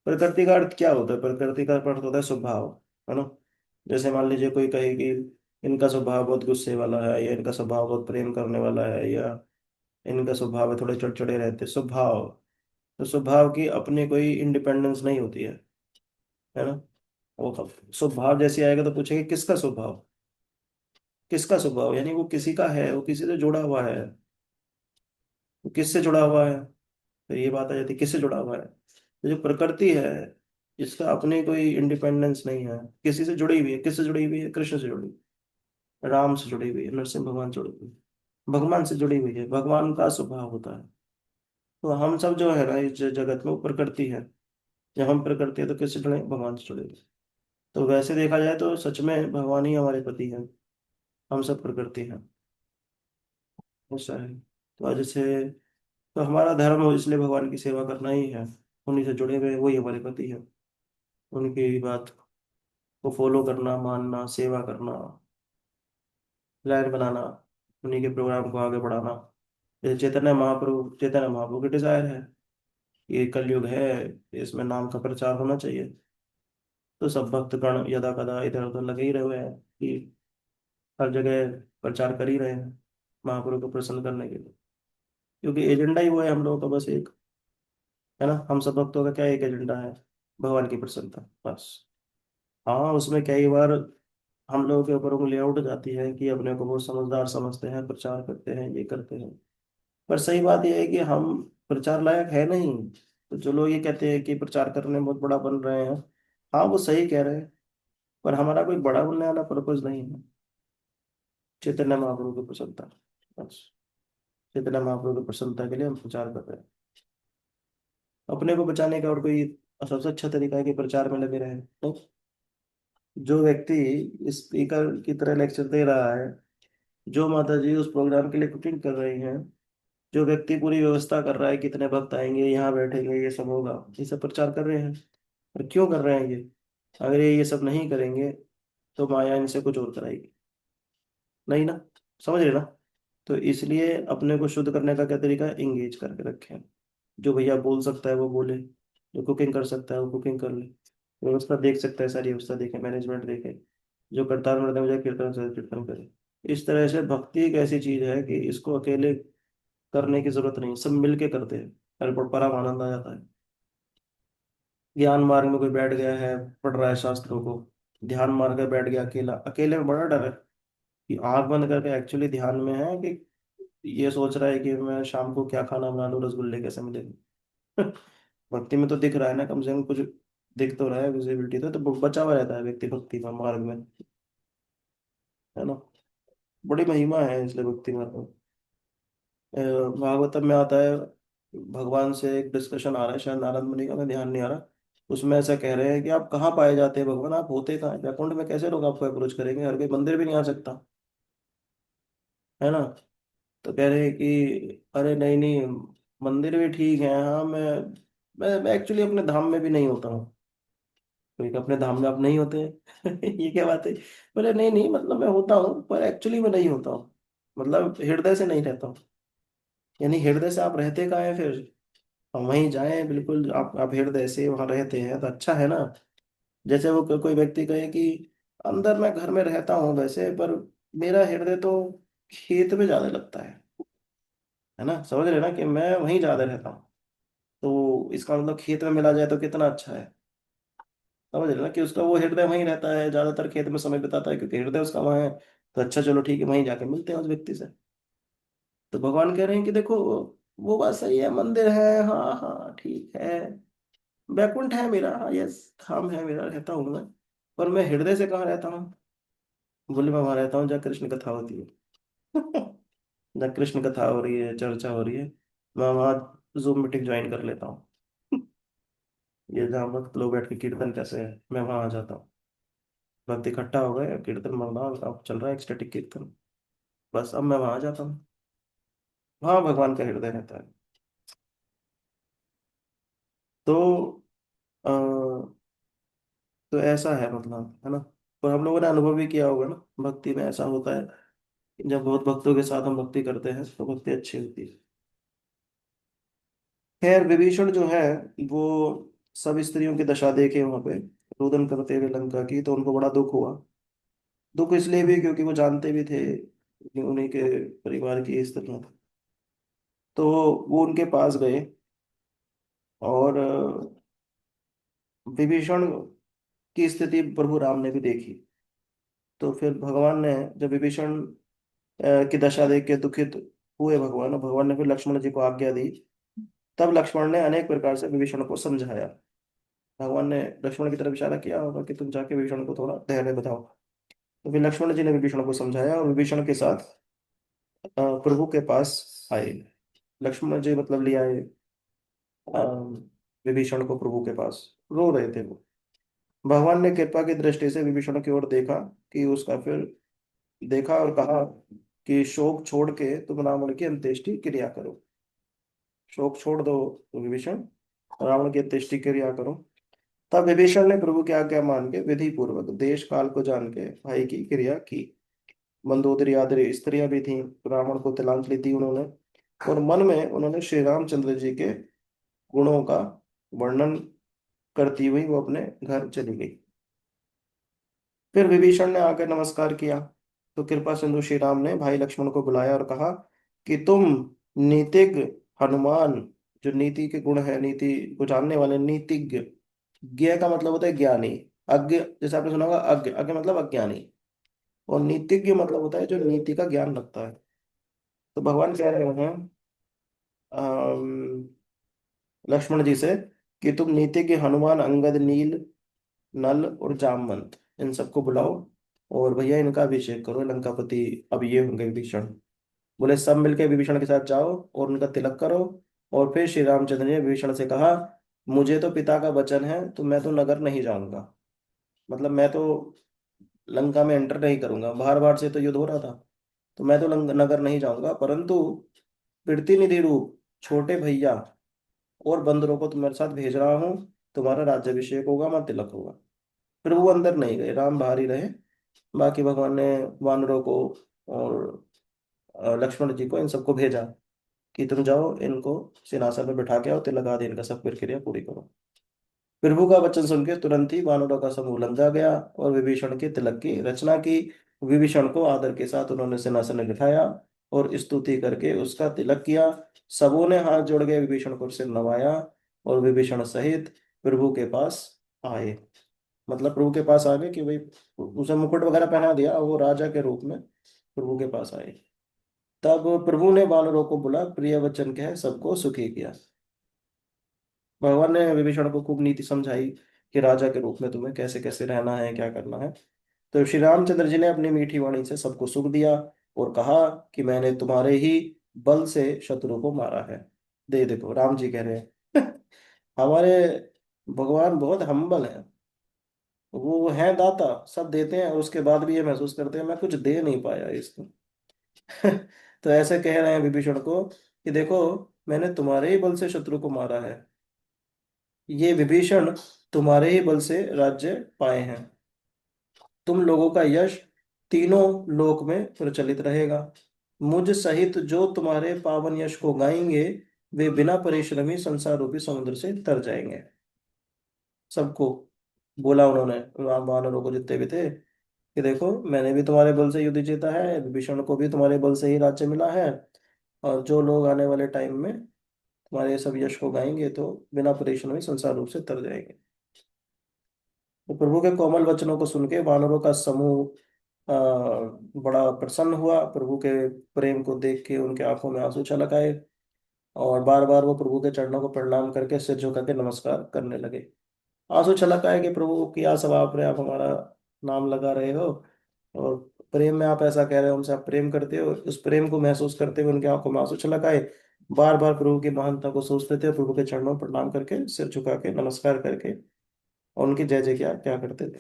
A: प्रकृति का अर्थ क्या होता है, प्रकृति का अर्थ होता है स्वभाव, है ना। जैसे मान लीजिए कोई कहे कि इनका स्वभाव बहुत गुस्से वाला है, या इनका स्वभाव बहुत प्रेम करने वाला है, या इनका स्वभाव है थोड़े चिड़चिड़े रहते, स्वभाव। तो स्वभाव की अपनी कोई इंडिपेंडेंस नहीं होती है ना। वो स्वभाव जैसे आएगा तो पूछेंगे किसका स्वभाव, किसका स्वभाव, यानी वो किसी का है, वो किसी से जुड़ा हुआ है। वो किससे जुड़ा हुआ है, तो ये बात आ जाती है किससे जुड़ा हुआ है। तो जो प्रकृति है, इसका अपनी कोई इंडिपेंडेंस नहीं है, किसी से जुड़ी हुई है। किससे जुड़ी हुई है, कृष्ण से जुड़ी हुई है, राम से जुड़ी हुई है, नरसिंह भगवान से जुड़ी हुई है, भगवान से जुड़ी हुई है। भगवान का स्वभाव होता है। तो हम सब जो है ना इस जगत में वो प्रकृति है। जब हम प्रकृति है तो किससे जुड़े, भगवान से जुड़े हुए। तो वैसे देखा जाए तो सच में भगवान ही हमारे पति हैं, हम सब प्रकृति हैं। ऐसा है। तो आज जैसे, तो हमारा धर्म हो इसलिए भगवान की सेवा करना ही है। उन्हीं से जुड़े हुए वही हमारे पति हैं। उनकी बात को फॉलो करना, मानना, सेवा करना, प्लान बनाना, उन्हीं के प्रोग्राम को आगे बढ़ाना। जैसे चैतन्य महाप्रभु की डिजायर है, ये कलयुग है, इसमें नाम का प्रचार होना चाहिए। तो सब भक्तगण यदा कदा इधर उधर लगे ही रहे हुए हैं कि हर जगह प्रचार कर ही रहे हैं महाप्रभु को प्रसन्न करने के लिए। क्योंकि एजेंडा ही वो है हम लोगों का, बस एक, है ना। हम सब भक्तों का क्या एक एजेंडा है, भगवान की प्रसन्नता, बस। हाँ उसमें कई बार हम लोगों के ऊपर उंगलियां उठ जाती है कि अपने को बहुत समझदार समझते हैं, प्रचार करते हैं, ये करते हैं। पर सही बात यह है कि हम प्रचार लायक है नहीं। तो जो लोग ये कहते हैं कि प्रचार करने में बहुत बड़ा बन रहे हैं, हाँ वो सही कह रहे हैं, पर हमारा कोई बड़ा बनने वाला पर्पज नहीं है। चैतन्य महाप्रभु की प्रसन्नता, बस। चैतन्य महाप्रभु की प्रसन्नता के लिए हम प्रचार कर रहे हैं। अपने को बचाने का और कोई सबसे अच्छा तरीका है कि प्रचार में लगे रहे, तो जो व्यक्ति इस स्पीकर की तरह लेक्चर दे रहा है, जो माता जी उस प्रोग्राम के लिए कुकिंग कर रही हैं, जो व्यक्ति पूरी व्यवस्था कर रहा है, कितने भक्त आएंगे, यहाँ बैठेंगे, ये सब होगा, ये सब प्रचार कर रहे हैं। और क्यों कर रहे हैं ये? अगर ये सब नहीं करेंगे तो माया इनसे कुछ और कराएगी, नहीं ना? समझ रहे ना? तो इसलिए अपने को शुद्ध करने का क्या तरीका है? इंगेज करके रखें। जो भैया बोल सकता है वो बोले, जो कुकिंग कर सकता है वो कुकिंग कर ले, व्यवस्था देख सकता है सारी व्यवस्था देखे, मैनेजमेंट देखे, जो करतार मृदंग बजाए कीर्तन से कीर्तन करे। इस तरह से भक्ति एक ऐसी चीज है कि इसको अकेले करने की जरूरत नहीं, सब मिलके करते हैं, अरे परम आनंद आ जाता है। ज्ञान मार्ग में कोई बैठ गया है, पढ़ रहा है शास्त्रों को, ध्यान मार्ग में बैठ गया अकेला, अकेले में बड़ा डर है कि आंख बंद करके एक्चुअली ध्यान में है कि ये सोच रहा है कि मैं शाम को क्या खाना बना लूं, रसगुल्ले कैसे मिलेंगे। भक्ति में तो दिख रहा है ना, कम से कम कुछ दिख तो रहा है, विजिबिलिटी तो बचा हुआ रहता है व्यक्ति भक्ति में, मार्ग में, है ना? बड़ी महिमा है इसलिए भक्ति मार्ग में। अ, भागवतम में आता है, भगवान से एक डिस्कशन आ रहा है, शायद नारद मुनि का, मैं ध्यान नहीं आ रहा। उसमें ऐसा कह रहे हैं कि आप कहाँ पाए जाते हैं भगवान, आप होते कहाँ हैं वैकुंठ में, कैसे लोग आपको अप्रोच करेंगे, हर कोई मंदिर भी नहीं आ सकता, है ना? तो कह रहे हैं कि अरे नहीं नहीं, मंदिर भी ठीक है, हाँ मैं एक्चुअली अपने धाम में भी नहीं होता हूँ। कोई कि अपने धाम में आप नहीं होते हैं? ये क्या बात है? बोले नहीं नहीं, मतलब मैं होता हूँ पर एक्चुअली मैं नहीं होता हूँ, मतलब हृदय से नहीं रहता हूँ। यानी हृदय से आप रहते कहाँ हैं फिर? हम वहीं जाएं, बिल्कुल आप हृदय से वहां रहते हैं तो अच्छा है ना। जैसे वो कोई व्यक्ति कहे कि अंदर मैं घर में रहता हूँ वैसे, पर मेरा हृदय तो खेत में ज्यादा लगता है ना? समझ रहे ना कि मैं वहीं ज्यादा रहता हूँ, तो इसका मतलब खेत में मिला जाए तो कितना अच्छा है। समझ रहे ना कि उसका वो हृदय वहीं रहता है, ज्यादातर खेत में समय बिताता है क्योंकि हृदय उसका वहाँ है। तो अच्छा चलो ठीक है, वहीं जाके मिलते हैं उस व्यक्ति से। तो भगवान कह रहे हैं कि देखो, वो बात सही है, मंदिर है, हाँ हाँ ठीक है, बैकुंठ है मेरा, हाँ यस, धाम है मेरा, रहता हूँ मैं, पर मैं हृदय से कहाँ रहता हूँ? बोले मैं वहां रहता हूँ जहाँ कृष्ण कथा होती है। जहाँ कृष्ण कथा हो रही है, चर्चा हो रही है, मैं वहाँ जूम मीटिंग ज्वाइन कर लेता हूँ। ये जहाँ वक्त लोग बैठ के कीर्तन कैसे है, मैं वहां आ जाता हूँ। भक्त इकट्ठा हो गए, कीर्तन मरना अब चल रहा है, एक्सटेटिक कीर्तन, बस अब मैं वहां आ जाता हूँ। वहाँ भगवान का हृदय रहता है। तो अ, तो ऐसा है मतलब, है ना? और हम लोगों ने अनुभव भी किया होगा ना, भक्ति में ऐसा होता है कि जब बहुत भक्तों के साथ हम भक्ति करते हैं तो भक्ति अच्छी होती है। खैर विभीषण जो है, वो सब स्त्रियों की दशा देखे वहां पे रुदन करते हुए लंका की, तो उनको बड़ा दुख हुआ। दुख इसलिए भी क्योंकि वो जानते भी थे कि उन्हीं के परिवार की स्त्रियां थी। तो वो उनके पास गए, और विभीषण की स्थिति प्रभु राम ने भी देखी। तो फिर भगवान ने, जब विभीषण की दशा देख के दुखित हुए भगवान, और भगवान ने फिर लक्ष्मण जी को आज्ञा दी। तब लक्ष्मण ने अनेक प्रकार से विभीषण को समझाया। भगवान ने लक्ष्मण की तरफ इशारा किया होगा कि तुम जाके विभीषण को थोड़ा धैर्य बताओ। तो फिर लक्ष्मण जी ने विभीषण को समझाया और विभीषण के साथ प्रभु के पास आए। लक्ष्मण जी मतलब ले आए अ, विभीषण को प्रभु के पास। रो रहे थे वो। भगवान ने कृपा की दृष्टि से विभीषण की ओर देखा, कि उसका फिर देखा और कहा कि शोक छोड़ के तुम रावण की अंत्येष्टि क्रिया करो। शोक छोड़ दो विभीषण, रावण की अंत्येष्टि क्रिया करो। तब विभीषण ने प्रभु की आज्ञा मान के विधि पूर्वक देश काल को जान के भाई की क्रिया की। मंदोदरी आदि स्त्रियां भी थीं, रावण को तिलांजलि दी उन्होंने, और मन में उन्होंने श्री रामचंद्र जी के गुणों का वर्णन करती हुई वो अपने घर चली गई। फिर विभीषण ने आकर नमस्कार किया, तो कृपा सिंधु श्री राम ने भाई लक्ष्मण को बुलाया और कहा कि तुम नीतिज्ञ हनुमान, जो नीति के गुण है, नीति को जानने वाले, नीतिज्ञ, ज्ञ का मतलब होता है ज्ञानी, अज्ञ जैसे आपने सुना होगा, अज्ञ, अज्ञ मतलब अज्ञानी, और नीतिज्ञ मतलब होता है जो नीति का ज्ञान रखता है। तो भगवान कह रहे हैं अम, लक्ष्मण जी से कि तुम नीतिज्ञ हनुमान, अंगद, नील, नल और जामवंत इन सबको बुलाओ, और भैया इनका अभिषेक करो लंकापति। अब ये होंगे विभीषण। बोले सब मिलके विभीषण के साथ जाओ और उनका तिलक करो। और फिर श्री रामचंद्र ने विभीषण से कहा, मुझे तो पिता का वचन है तो मैं तो नगर नहीं जाऊंगा। मतलब मैं तो लंका में एंटर नहीं करूंगा, बाहर बाहर से तो युद्ध हो रहा था, तो मैं तो नगर नहीं जाऊंगा, परंतु प्रतिनिधि रूप छोटे भैया और बंदरों को तुम्हारे साथ भेज रहा हूँ। तुम्हारा राज्याभिषेक होगा, वहां तिलक होगा। फिर वो अंदर नहीं गए, राम बाहर ही रहे। बाकी भगवान ने वानरों को और लक्ष्मण जी को, इन सबको भेजा कि तुम जाओ, इनको सिंहासन में बिठा के आओ, तिलक आदि इनका सब प्रक्रिया पूरी करो। प्रभु का वचन सुन के तुरंत ही वानरों का समूह लंका गया और विभीषण के तिलक की रचना की। विभीषण को आदर के साथ उन्होंने सिंहासन में बिठाया और स्तुति करके उसका तिलक किया। सबों ने हाथ जोड़ के विभीषण को सिर नवाया और विभीषण सहित प्रभु के पास आए। मतलब प्रभु के पास आ गए कि भाई, उसे मुकुट वगैरह पहना दिया, वो राजा के रूप में प्रभु के पास आए। तब प्रभु ने वानरों को बोला, प्रिय वचन कह सबको सुखी किया। भगवान ने विभीषण को खूब नीति समझाई कि राजा के रूप में तुम्हें कैसे कैसे रहना है, क्या करना है। तो श्री रामचंद्र जी ने अपनी मीठी वाणी से सबको सुख दिया और कहा कि मैंने तुम्हारे ही बल से शत्रु को मारा है। दे देखो राम जी कह रहे हैं हमारे भगवान बहुत हम्बल है। वो है दाता, सब देते हैं और उसके बाद भी ये महसूस करते हैं मैं कुछ दे नहीं पाया इसको तो ऐसे कह रहे हैं विभीषण को कि देखो, मैंने तुम्हारे ही बल से शत्रु को मारा है। ये विभीषण तुम्हारे ही बल से राज्य पाए हैं। तुम लोगों का यश तीनों लोक में प्रचलित रहेगा। मुझ सहित जो तुम्हारे पावन यश को गाएंगे, वे बिना परिश्रमी संसार रूपी समुद्र से तर जाएंगे। सबको बोला उन्होंने, राम वानरों को जितने भी थे, कि देखो मैंने भी तुम्हारे बल से युद्ध जीता है, विभीषण को भी तुम्हारे बल से ही राज्य मिला है। और जो लोग आने वाले टाइम में तुम्हारे ये सब यश को गाएंगे तो बिना परिश्रमी संसार रूप से तर जाएंगे। तो प्रभु के कोमल वचनों को सुन के वानरों का समूह बड़ा प्रसन्न हुआ। प्रभु के प्रेम को देख के उनके आंखों में आंसू छलक आए और बार बार वो प्रभु के चरणों को प्रणाम करके सिर झुका के नमस्कार करने लगे। आंसू छलक आए कि प्रभु क्या स्वभाव है, आप हमारा नाम लगा रहे हो और प्रेम में आप ऐसा कह रहे हो, हमसे आप प्रेम करते हो। उस प्रेम को महसूस करते हुए उनके आंखों में आंसू छलक आए। बार बार प्रभु की महानता को सोचते थे, प्रभु के चरणों पर प्रणाम करके सिर झुका के नमस्कार करके और उनकी जय जय क्या करते थे।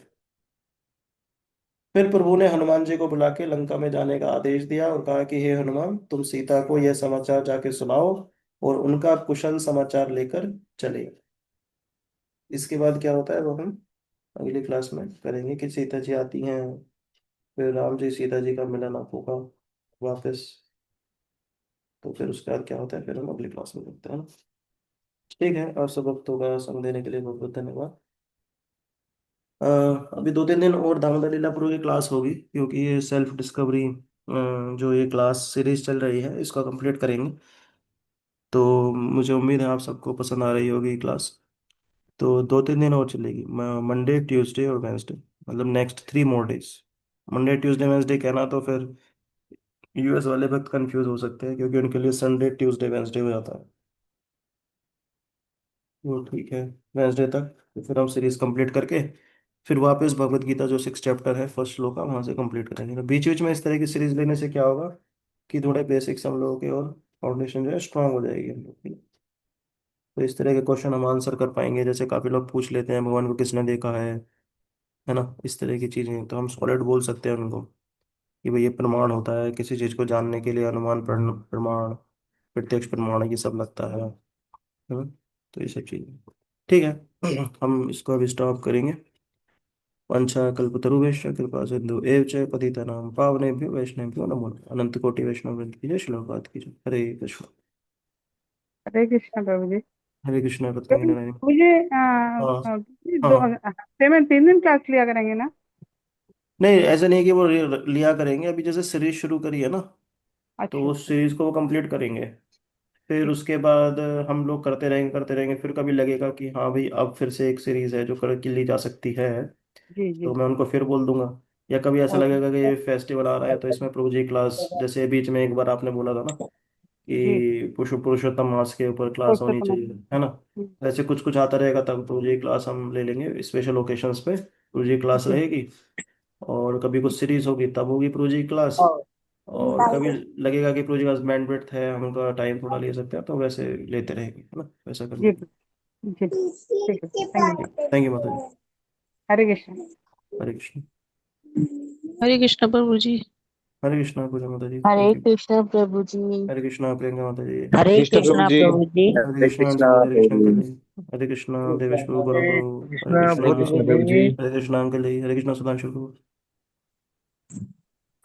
A: फिर प्रभु ने हनुमान जी को बुला के लंका में जाने का आदेश दिया और कहा कि हे हनुमान, तुम सीता को यह समाचार जाके सुनाओ और उनका कुशल समाचार लेकर चले। इसके बाद क्या होता है वो हम अगली क्लास में करेंगे कि सीता जी आती हैं, फिर राम जी सीता जी का मिलन आप होगा वापस। तो फिर उसके बाद क्या होता है फिर हम अगली क्लास में देखते हैं ना। ठीक है, और सब भक्तों का संग देने के लिए बहुत बहुत धन्यवाद। अ, अभी 2-3 दिन और दामोदर लीला प्रो की क्लास होगी, क्योंकि ये सेल्फ डिस्कवरी जो ये क्लास सीरीज चल रही है इसका कंप्लीट करेंगे। तो मुझे उम्मीद है आप सबको पसंद आ रही होगी क्लास। तो 2-3 दिन और चलेगी, मंडे ट्यूसडे और वेंसडे, मतलब next 3 more days. Monday Tuesday Wednesday कहना तो फिर यूएस वाले भक्त कंफ्यूज हो सकते हैं, क्योंकि उनके लिए संडे ट्यूसडे वेंसडे हो जाता है। वो ठीक है, वेंसडे तक तो फिर हम सीरीज कंप्लीट करके फिर वापस भगवत गीता जो 6 चैप्टर है फर्स्ट श्लोक का वहां से कंप्लीट करेंगे। तो बीच बीच में इस तरह की सीरीज लेने से क्या होगा कि थोड़े बेसिक्स हम लोगों के और फाउंडेशन जो है स्ट्रांग हो जाएगी हम लोग की। तो इस तरह के क्वेश्चन हम आंसर कर पाएंगे, जैसे काफी लोग पूछ लेते हैं भगवान को किसने देखा है ना, इस तरह की चीजें तो हम सॉलिड बोल सकते हैं उनको कि भाई ये प्रमाण होता है किसी चीज को जानने के लिए, अनुमान प्रमाण, प्रत्यक्ष प्रमाण, ये सब लगता है ना? तो ये सब चीजें ठीक है हम इसको अभी स्टॉप करेंगे। वंशा कल्पतरुभ्यश्च कृपा सिंधु एव च पतितानां पावनेभ्यो वैष्णवेभ्यो नमो नमः। अनंत कोटि वैष्णव वृंद की जय, श्रीलंकात की जय। हरे कृष्ण।
B: हरे कृष्णा प्रभु जी।
A: हरे कृष्ण पद्मावी
B: प्रभु,
A: नारायण।
B: मुझे
A: हाँ
B: दो
A: हाँ।
B: हफ्ते में 3 दिन क्लास लिया करेंगे ना?
A: नहीं ऐसा नहीं है कि वो लिया करेंगे, अभी जैसे सीरीज शुरू करी है ना, तो
B: अच्छा
A: उस
B: अच्छा।
A: सीरीज को वो कंप्लीट करेंगे। फिर
B: ठीक।
A: उसके बाद हम लोग करते रहेंगे, फिर कभी लगेगा कि हाँ भाई अब फिर से एक सीरीज है जो कर की ली जा सकती है,
B: जी जी।
A: तो मैं उनको फिर बोल दूंगा। या कभी ऐसा
B: ओके।
A: लगेगा कि ये फेस्टिवल आ रहा है तो इसमें प्रभु जी क्लास, जैसे बीच में एक बार आपने बोला था ना
B: जी।
A: कि पुरुषोत्तम मास के ऊपर क्लास होनी
B: पुरुषोत्तम।
A: चाहिए, है ना।
B: हम्म,
A: ऐसे कुछ कुछ आता रहेगा तब प्रभु जी क्लास हम ले लेंगे, स्पेशल ओकेशंस पे प्रभु जी क्लास
B: जी।
A: रहेगी। और कभी कुछ सीरीज होगी तब होगी प्रभु जी क्लास। और कभी लगेगा कि प्रभु जी क्लास बैंडविड्थ है, हम उनका टाइम थोड़ा ले सकते हैं, तो वैसे लेते रहेंगे, है ना, वैसा कर
B: जी।
A: लेंगे।
B: जी ठीक है, थैंक यू।
A: थैंक यू माता जी।
B: हरे कृष्ण।
A: हरे कृष्ण।
C: हरे कृष्ण प्रभु जी।
A: हरे कृष्ण पूजा माता जी,
D: हरे
A: थैंक यू।
D: कृष्ण प्रभु जी।
A: हरे कृष्ण प्रियंका माता जी।
D: हरे
E: कृष्ण प्रभु
D: कृष्ण
E: जी।
D: प्रभु जी।
A: हरे
E: हरे
A: कृष्ण
E: कृष्णा
A: अंशु, हरे कृष्ण
E: प्रभु।
A: अंकल जी। हरे कृष्ण देवेश प्रभु गौरव
D: हरे
A: प्रभु। हरे
D: कृष्ण
A: कृष्ण।
E: हरे
D: प्रभु
E: कृष्ण प्रभु जी।
D: जी।
A: हरे कृष्ण अंकल जी। हरे कृष्ण सुधांशु प्रभु।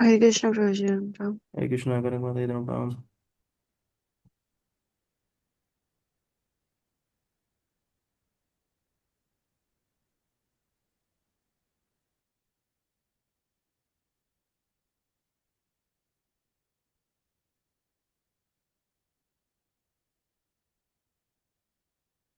C: हरे कृष्ण प्रभु जी। राम राम।
A: हरे कृष्ण कनक माता जी, राम राम।